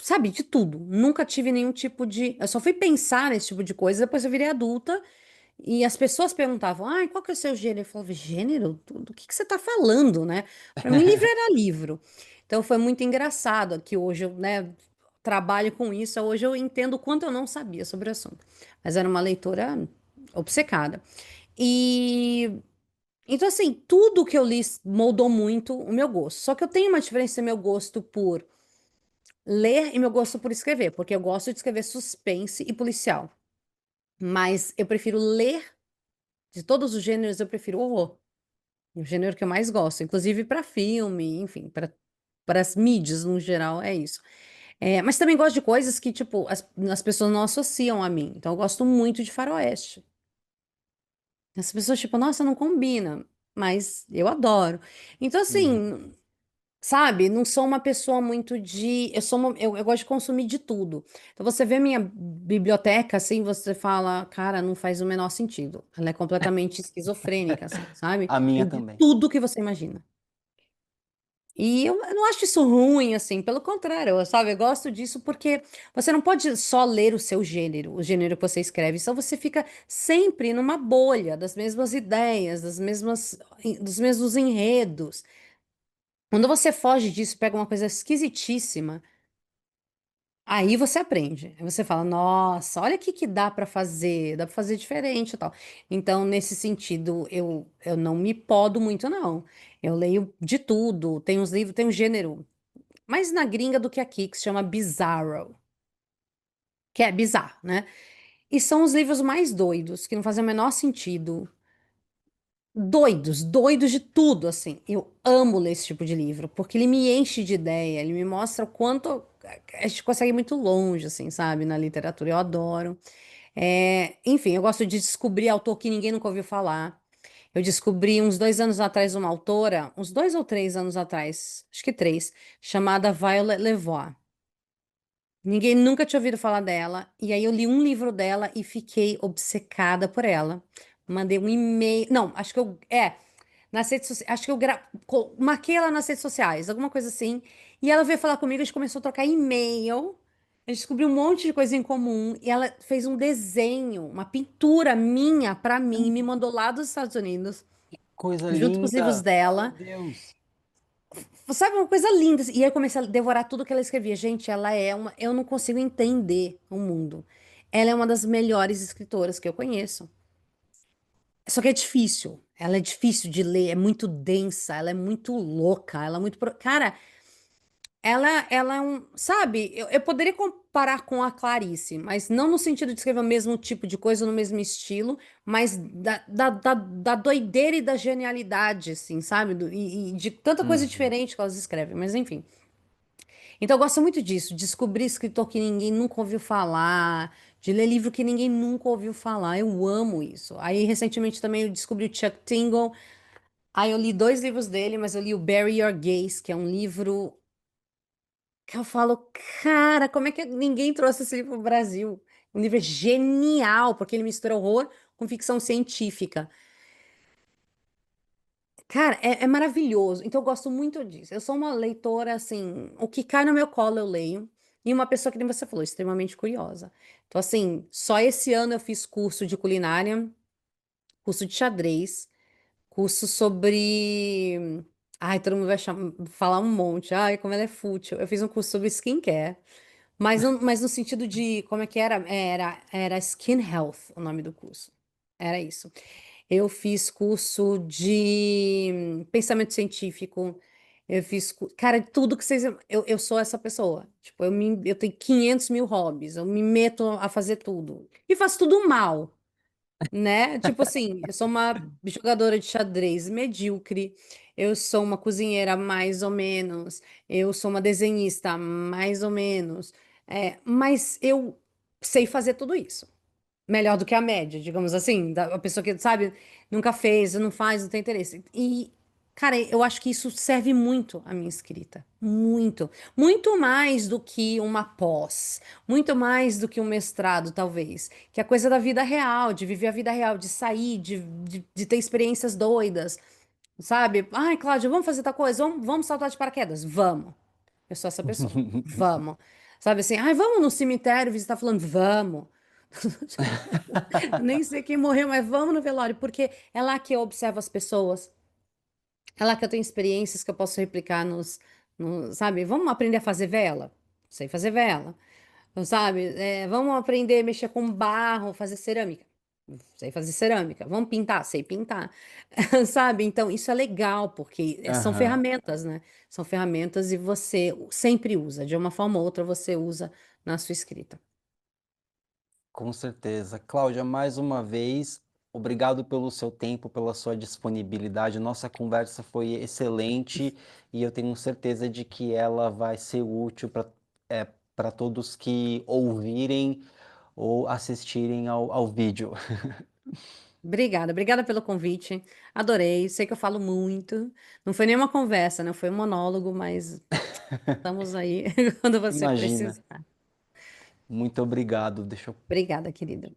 Speaker 3: sabe, de tudo. Nunca tive nenhum tipo de. Eu só fui pensar nesse tipo de coisa depois eu virei adulta e as pessoas perguntavam, ai, qual que é o seu gênero? Eu falava, gênero? Do que você está falando, né? Para mim, livro era livro. Então, foi muito engraçado que hoje eu, né, trabalho com isso. Hoje eu entendo o quanto eu não sabia sobre o assunto. Mas era uma leitora obcecada. E, então, assim, tudo que eu li moldou muito o meu gosto. Só que eu tenho uma diferença no meu gosto por ler e meu gosto por escrever, porque eu gosto de escrever suspense e policial. Mas eu prefiro ler. De todos os gêneros, eu prefiro horror. O gênero que eu mais gosto, inclusive para filme, enfim, para as mídias no geral, é isso. Mas também gosto de coisas que, tipo, as pessoas não associam a mim. Então, eu gosto muito de faroeste. As pessoas, tipo, nossa, não combina, mas eu adoro. Então,
Speaker 2: Uhum.
Speaker 3: assim, sabe, não sou uma pessoa muito de. Eu gosto de consumir de tudo. Então, você vê minha biblioteca, assim, você fala, cara, não faz o menor sentido. Ela é completamente esquizofrênica, assim, sabe?
Speaker 2: A minha
Speaker 3: Tem de
Speaker 2: também.
Speaker 3: tudo que você imagina. E eu não acho isso ruim, assim, pelo contrário, sabe? Eu gosto disso porque você não pode só ler o gênero que você escreve, só você fica sempre numa bolha das mesmas ideias, dos mesmos enredos. Quando você foge disso, pega uma coisa esquisitíssima, aí você aprende. Aí você fala, nossa, olha o que que dá pra fazer diferente e tal. Então, nesse sentido, eu não me podo muito, não. Eu leio de tudo, tem uns livros, tem um gênero mais na gringa do que aqui, que se chama Bizarro, que é bizarro, né? E são os livros mais doidos, que não fazem o menor sentido. Doidos, doidos de tudo, assim. Eu amo ler esse tipo de livro, porque ele me enche de ideia, ele me mostra o quanto a gente consegue ir muito longe, assim, sabe, na literatura. Eu adoro. Enfim, eu gosto de descobrir autor que ninguém nunca ouviu falar. Eu descobri uns 2 anos atrás uma autora, uns 2 ou 3 anos atrás, acho que três, chamada Violet Levoix. Ninguém nunca tinha ouvido falar dela. E aí eu li um livro dela e fiquei obcecada por ela. Mandei um e-mail. Não, acho que eu. Nas redes sociais. Acho que marquei ela nas redes sociais, alguma coisa assim. E ela veio falar comigo, a gente começou a trocar e-mail. A gente descobriu um monte de coisa em comum. E ela fez um desenho, uma pintura minha pra mim, e me mandou lá dos Estados Unidos,
Speaker 2: Coisa
Speaker 3: junto com os livros
Speaker 2: linda! Meu
Speaker 3: dela.
Speaker 2: Deus!
Speaker 3: Sabe, uma coisa linda, assim. E aí eu comecei a devorar tudo que ela escrevia. Gente, ela é uma. Eu não consigo entender o mundo. ela é uma das melhores escritoras que eu conheço. Só que é difícil. Ela é difícil de ler, é muito densa, ela é muito louca, ela é muito. Cara, ela é um. Sabe, eu poderia comparar com a Clarice, mas não no sentido de escrever o mesmo tipo de coisa, no mesmo estilo, mas da doideira e da genialidade, assim, sabe? E de tanta coisa
Speaker 2: Uhum.
Speaker 3: diferente que elas escrevem, mas enfim. Então eu gosto muito disso, descobrir escritor que ninguém nunca ouviu falar, de ler livro que ninguém nunca ouviu falar. Eu amo isso. Aí recentemente também eu descobri o Chuck Tingle. Aí eu li dois livros dele, mas eu li o Bury Your Gaze, que é um livro que eu falo, cara, como é que ninguém trouxe esse livro pro Brasil? Um livro genial, porque ele mistura horror com ficção científica. Cara, é maravilhoso. Então eu gosto muito disso. Eu sou uma leitora, assim, o que cai no meu colo eu leio. E uma pessoa que nem você falou, extremamente curiosa. Então, assim, só esse ano eu fiz curso de culinária, curso de xadrez, curso sobre. Ai, todo mundo vai falar um monte. Ai, como ela é fútil. Eu fiz um curso sobre skincare. Mas no sentido de, como é que era? Era Skin Health, o nome do curso. Era isso. Eu fiz curso de pensamento científico. Eu fiz, cara, tudo que vocês. Eu sou essa pessoa. Tipo, eu tenho 500 mil hobbies. Eu me meto a fazer tudo. E faço tudo mal, né? Tipo assim, eu sou uma jogadora de xadrez medíocre, eu sou uma cozinheira mais ou menos, eu sou uma desenhista mais ou menos, mas eu sei fazer tudo isso. Melhor do que a média, digamos assim, da a pessoa que, sabe, nunca fez, não faz, não tem interesse. E, cara, eu acho que isso serve muito à minha escrita. Muito. Muito mais do que uma pós. Muito mais do que um mestrado, talvez. Que é coisa da vida real, de viver a vida real, de sair, de ter experiências doidas, sabe? Ai, Cláudia, vamos fazer tal coisa? Vamos saltar de paraquedas? Vamos. Eu sou essa pessoa. Vamos. Sabe assim, ai, vamos no cemitério visitar falando, vamos. Nem sei quem morreu, mas vamos no velório, porque é lá que eu observo as pessoas, é lá que eu tenho experiências que eu posso replicar sabe? Vamos aprender a fazer vela? Sei fazer vela, sabe? Vamos aprender a mexer com barro, fazer cerâmica. Sei fazer cerâmica. Vamos pintar? Sei pintar. Sabe? Então, isso é legal, porque são
Speaker 2: Aham.
Speaker 3: ferramentas, né? São ferramentas e você sempre usa, de uma forma ou outra você usa na sua escrita.
Speaker 2: Com certeza. Cláudia, mais uma vez, obrigado pelo seu tempo, pela sua disponibilidade. Nossa conversa foi excelente e eu tenho certeza de que ela vai ser útil para todos que ouvirem ou assistirem ao vídeo.
Speaker 3: Obrigada, obrigada pelo convite. Adorei. Sei que eu falo muito. Não foi nenhuma conversa, né? Foi um monólogo, mas estamos aí quando você
Speaker 2: Imagina.
Speaker 3: precisar.
Speaker 2: Muito obrigado. Deixa eu
Speaker 3: Obrigada, querida.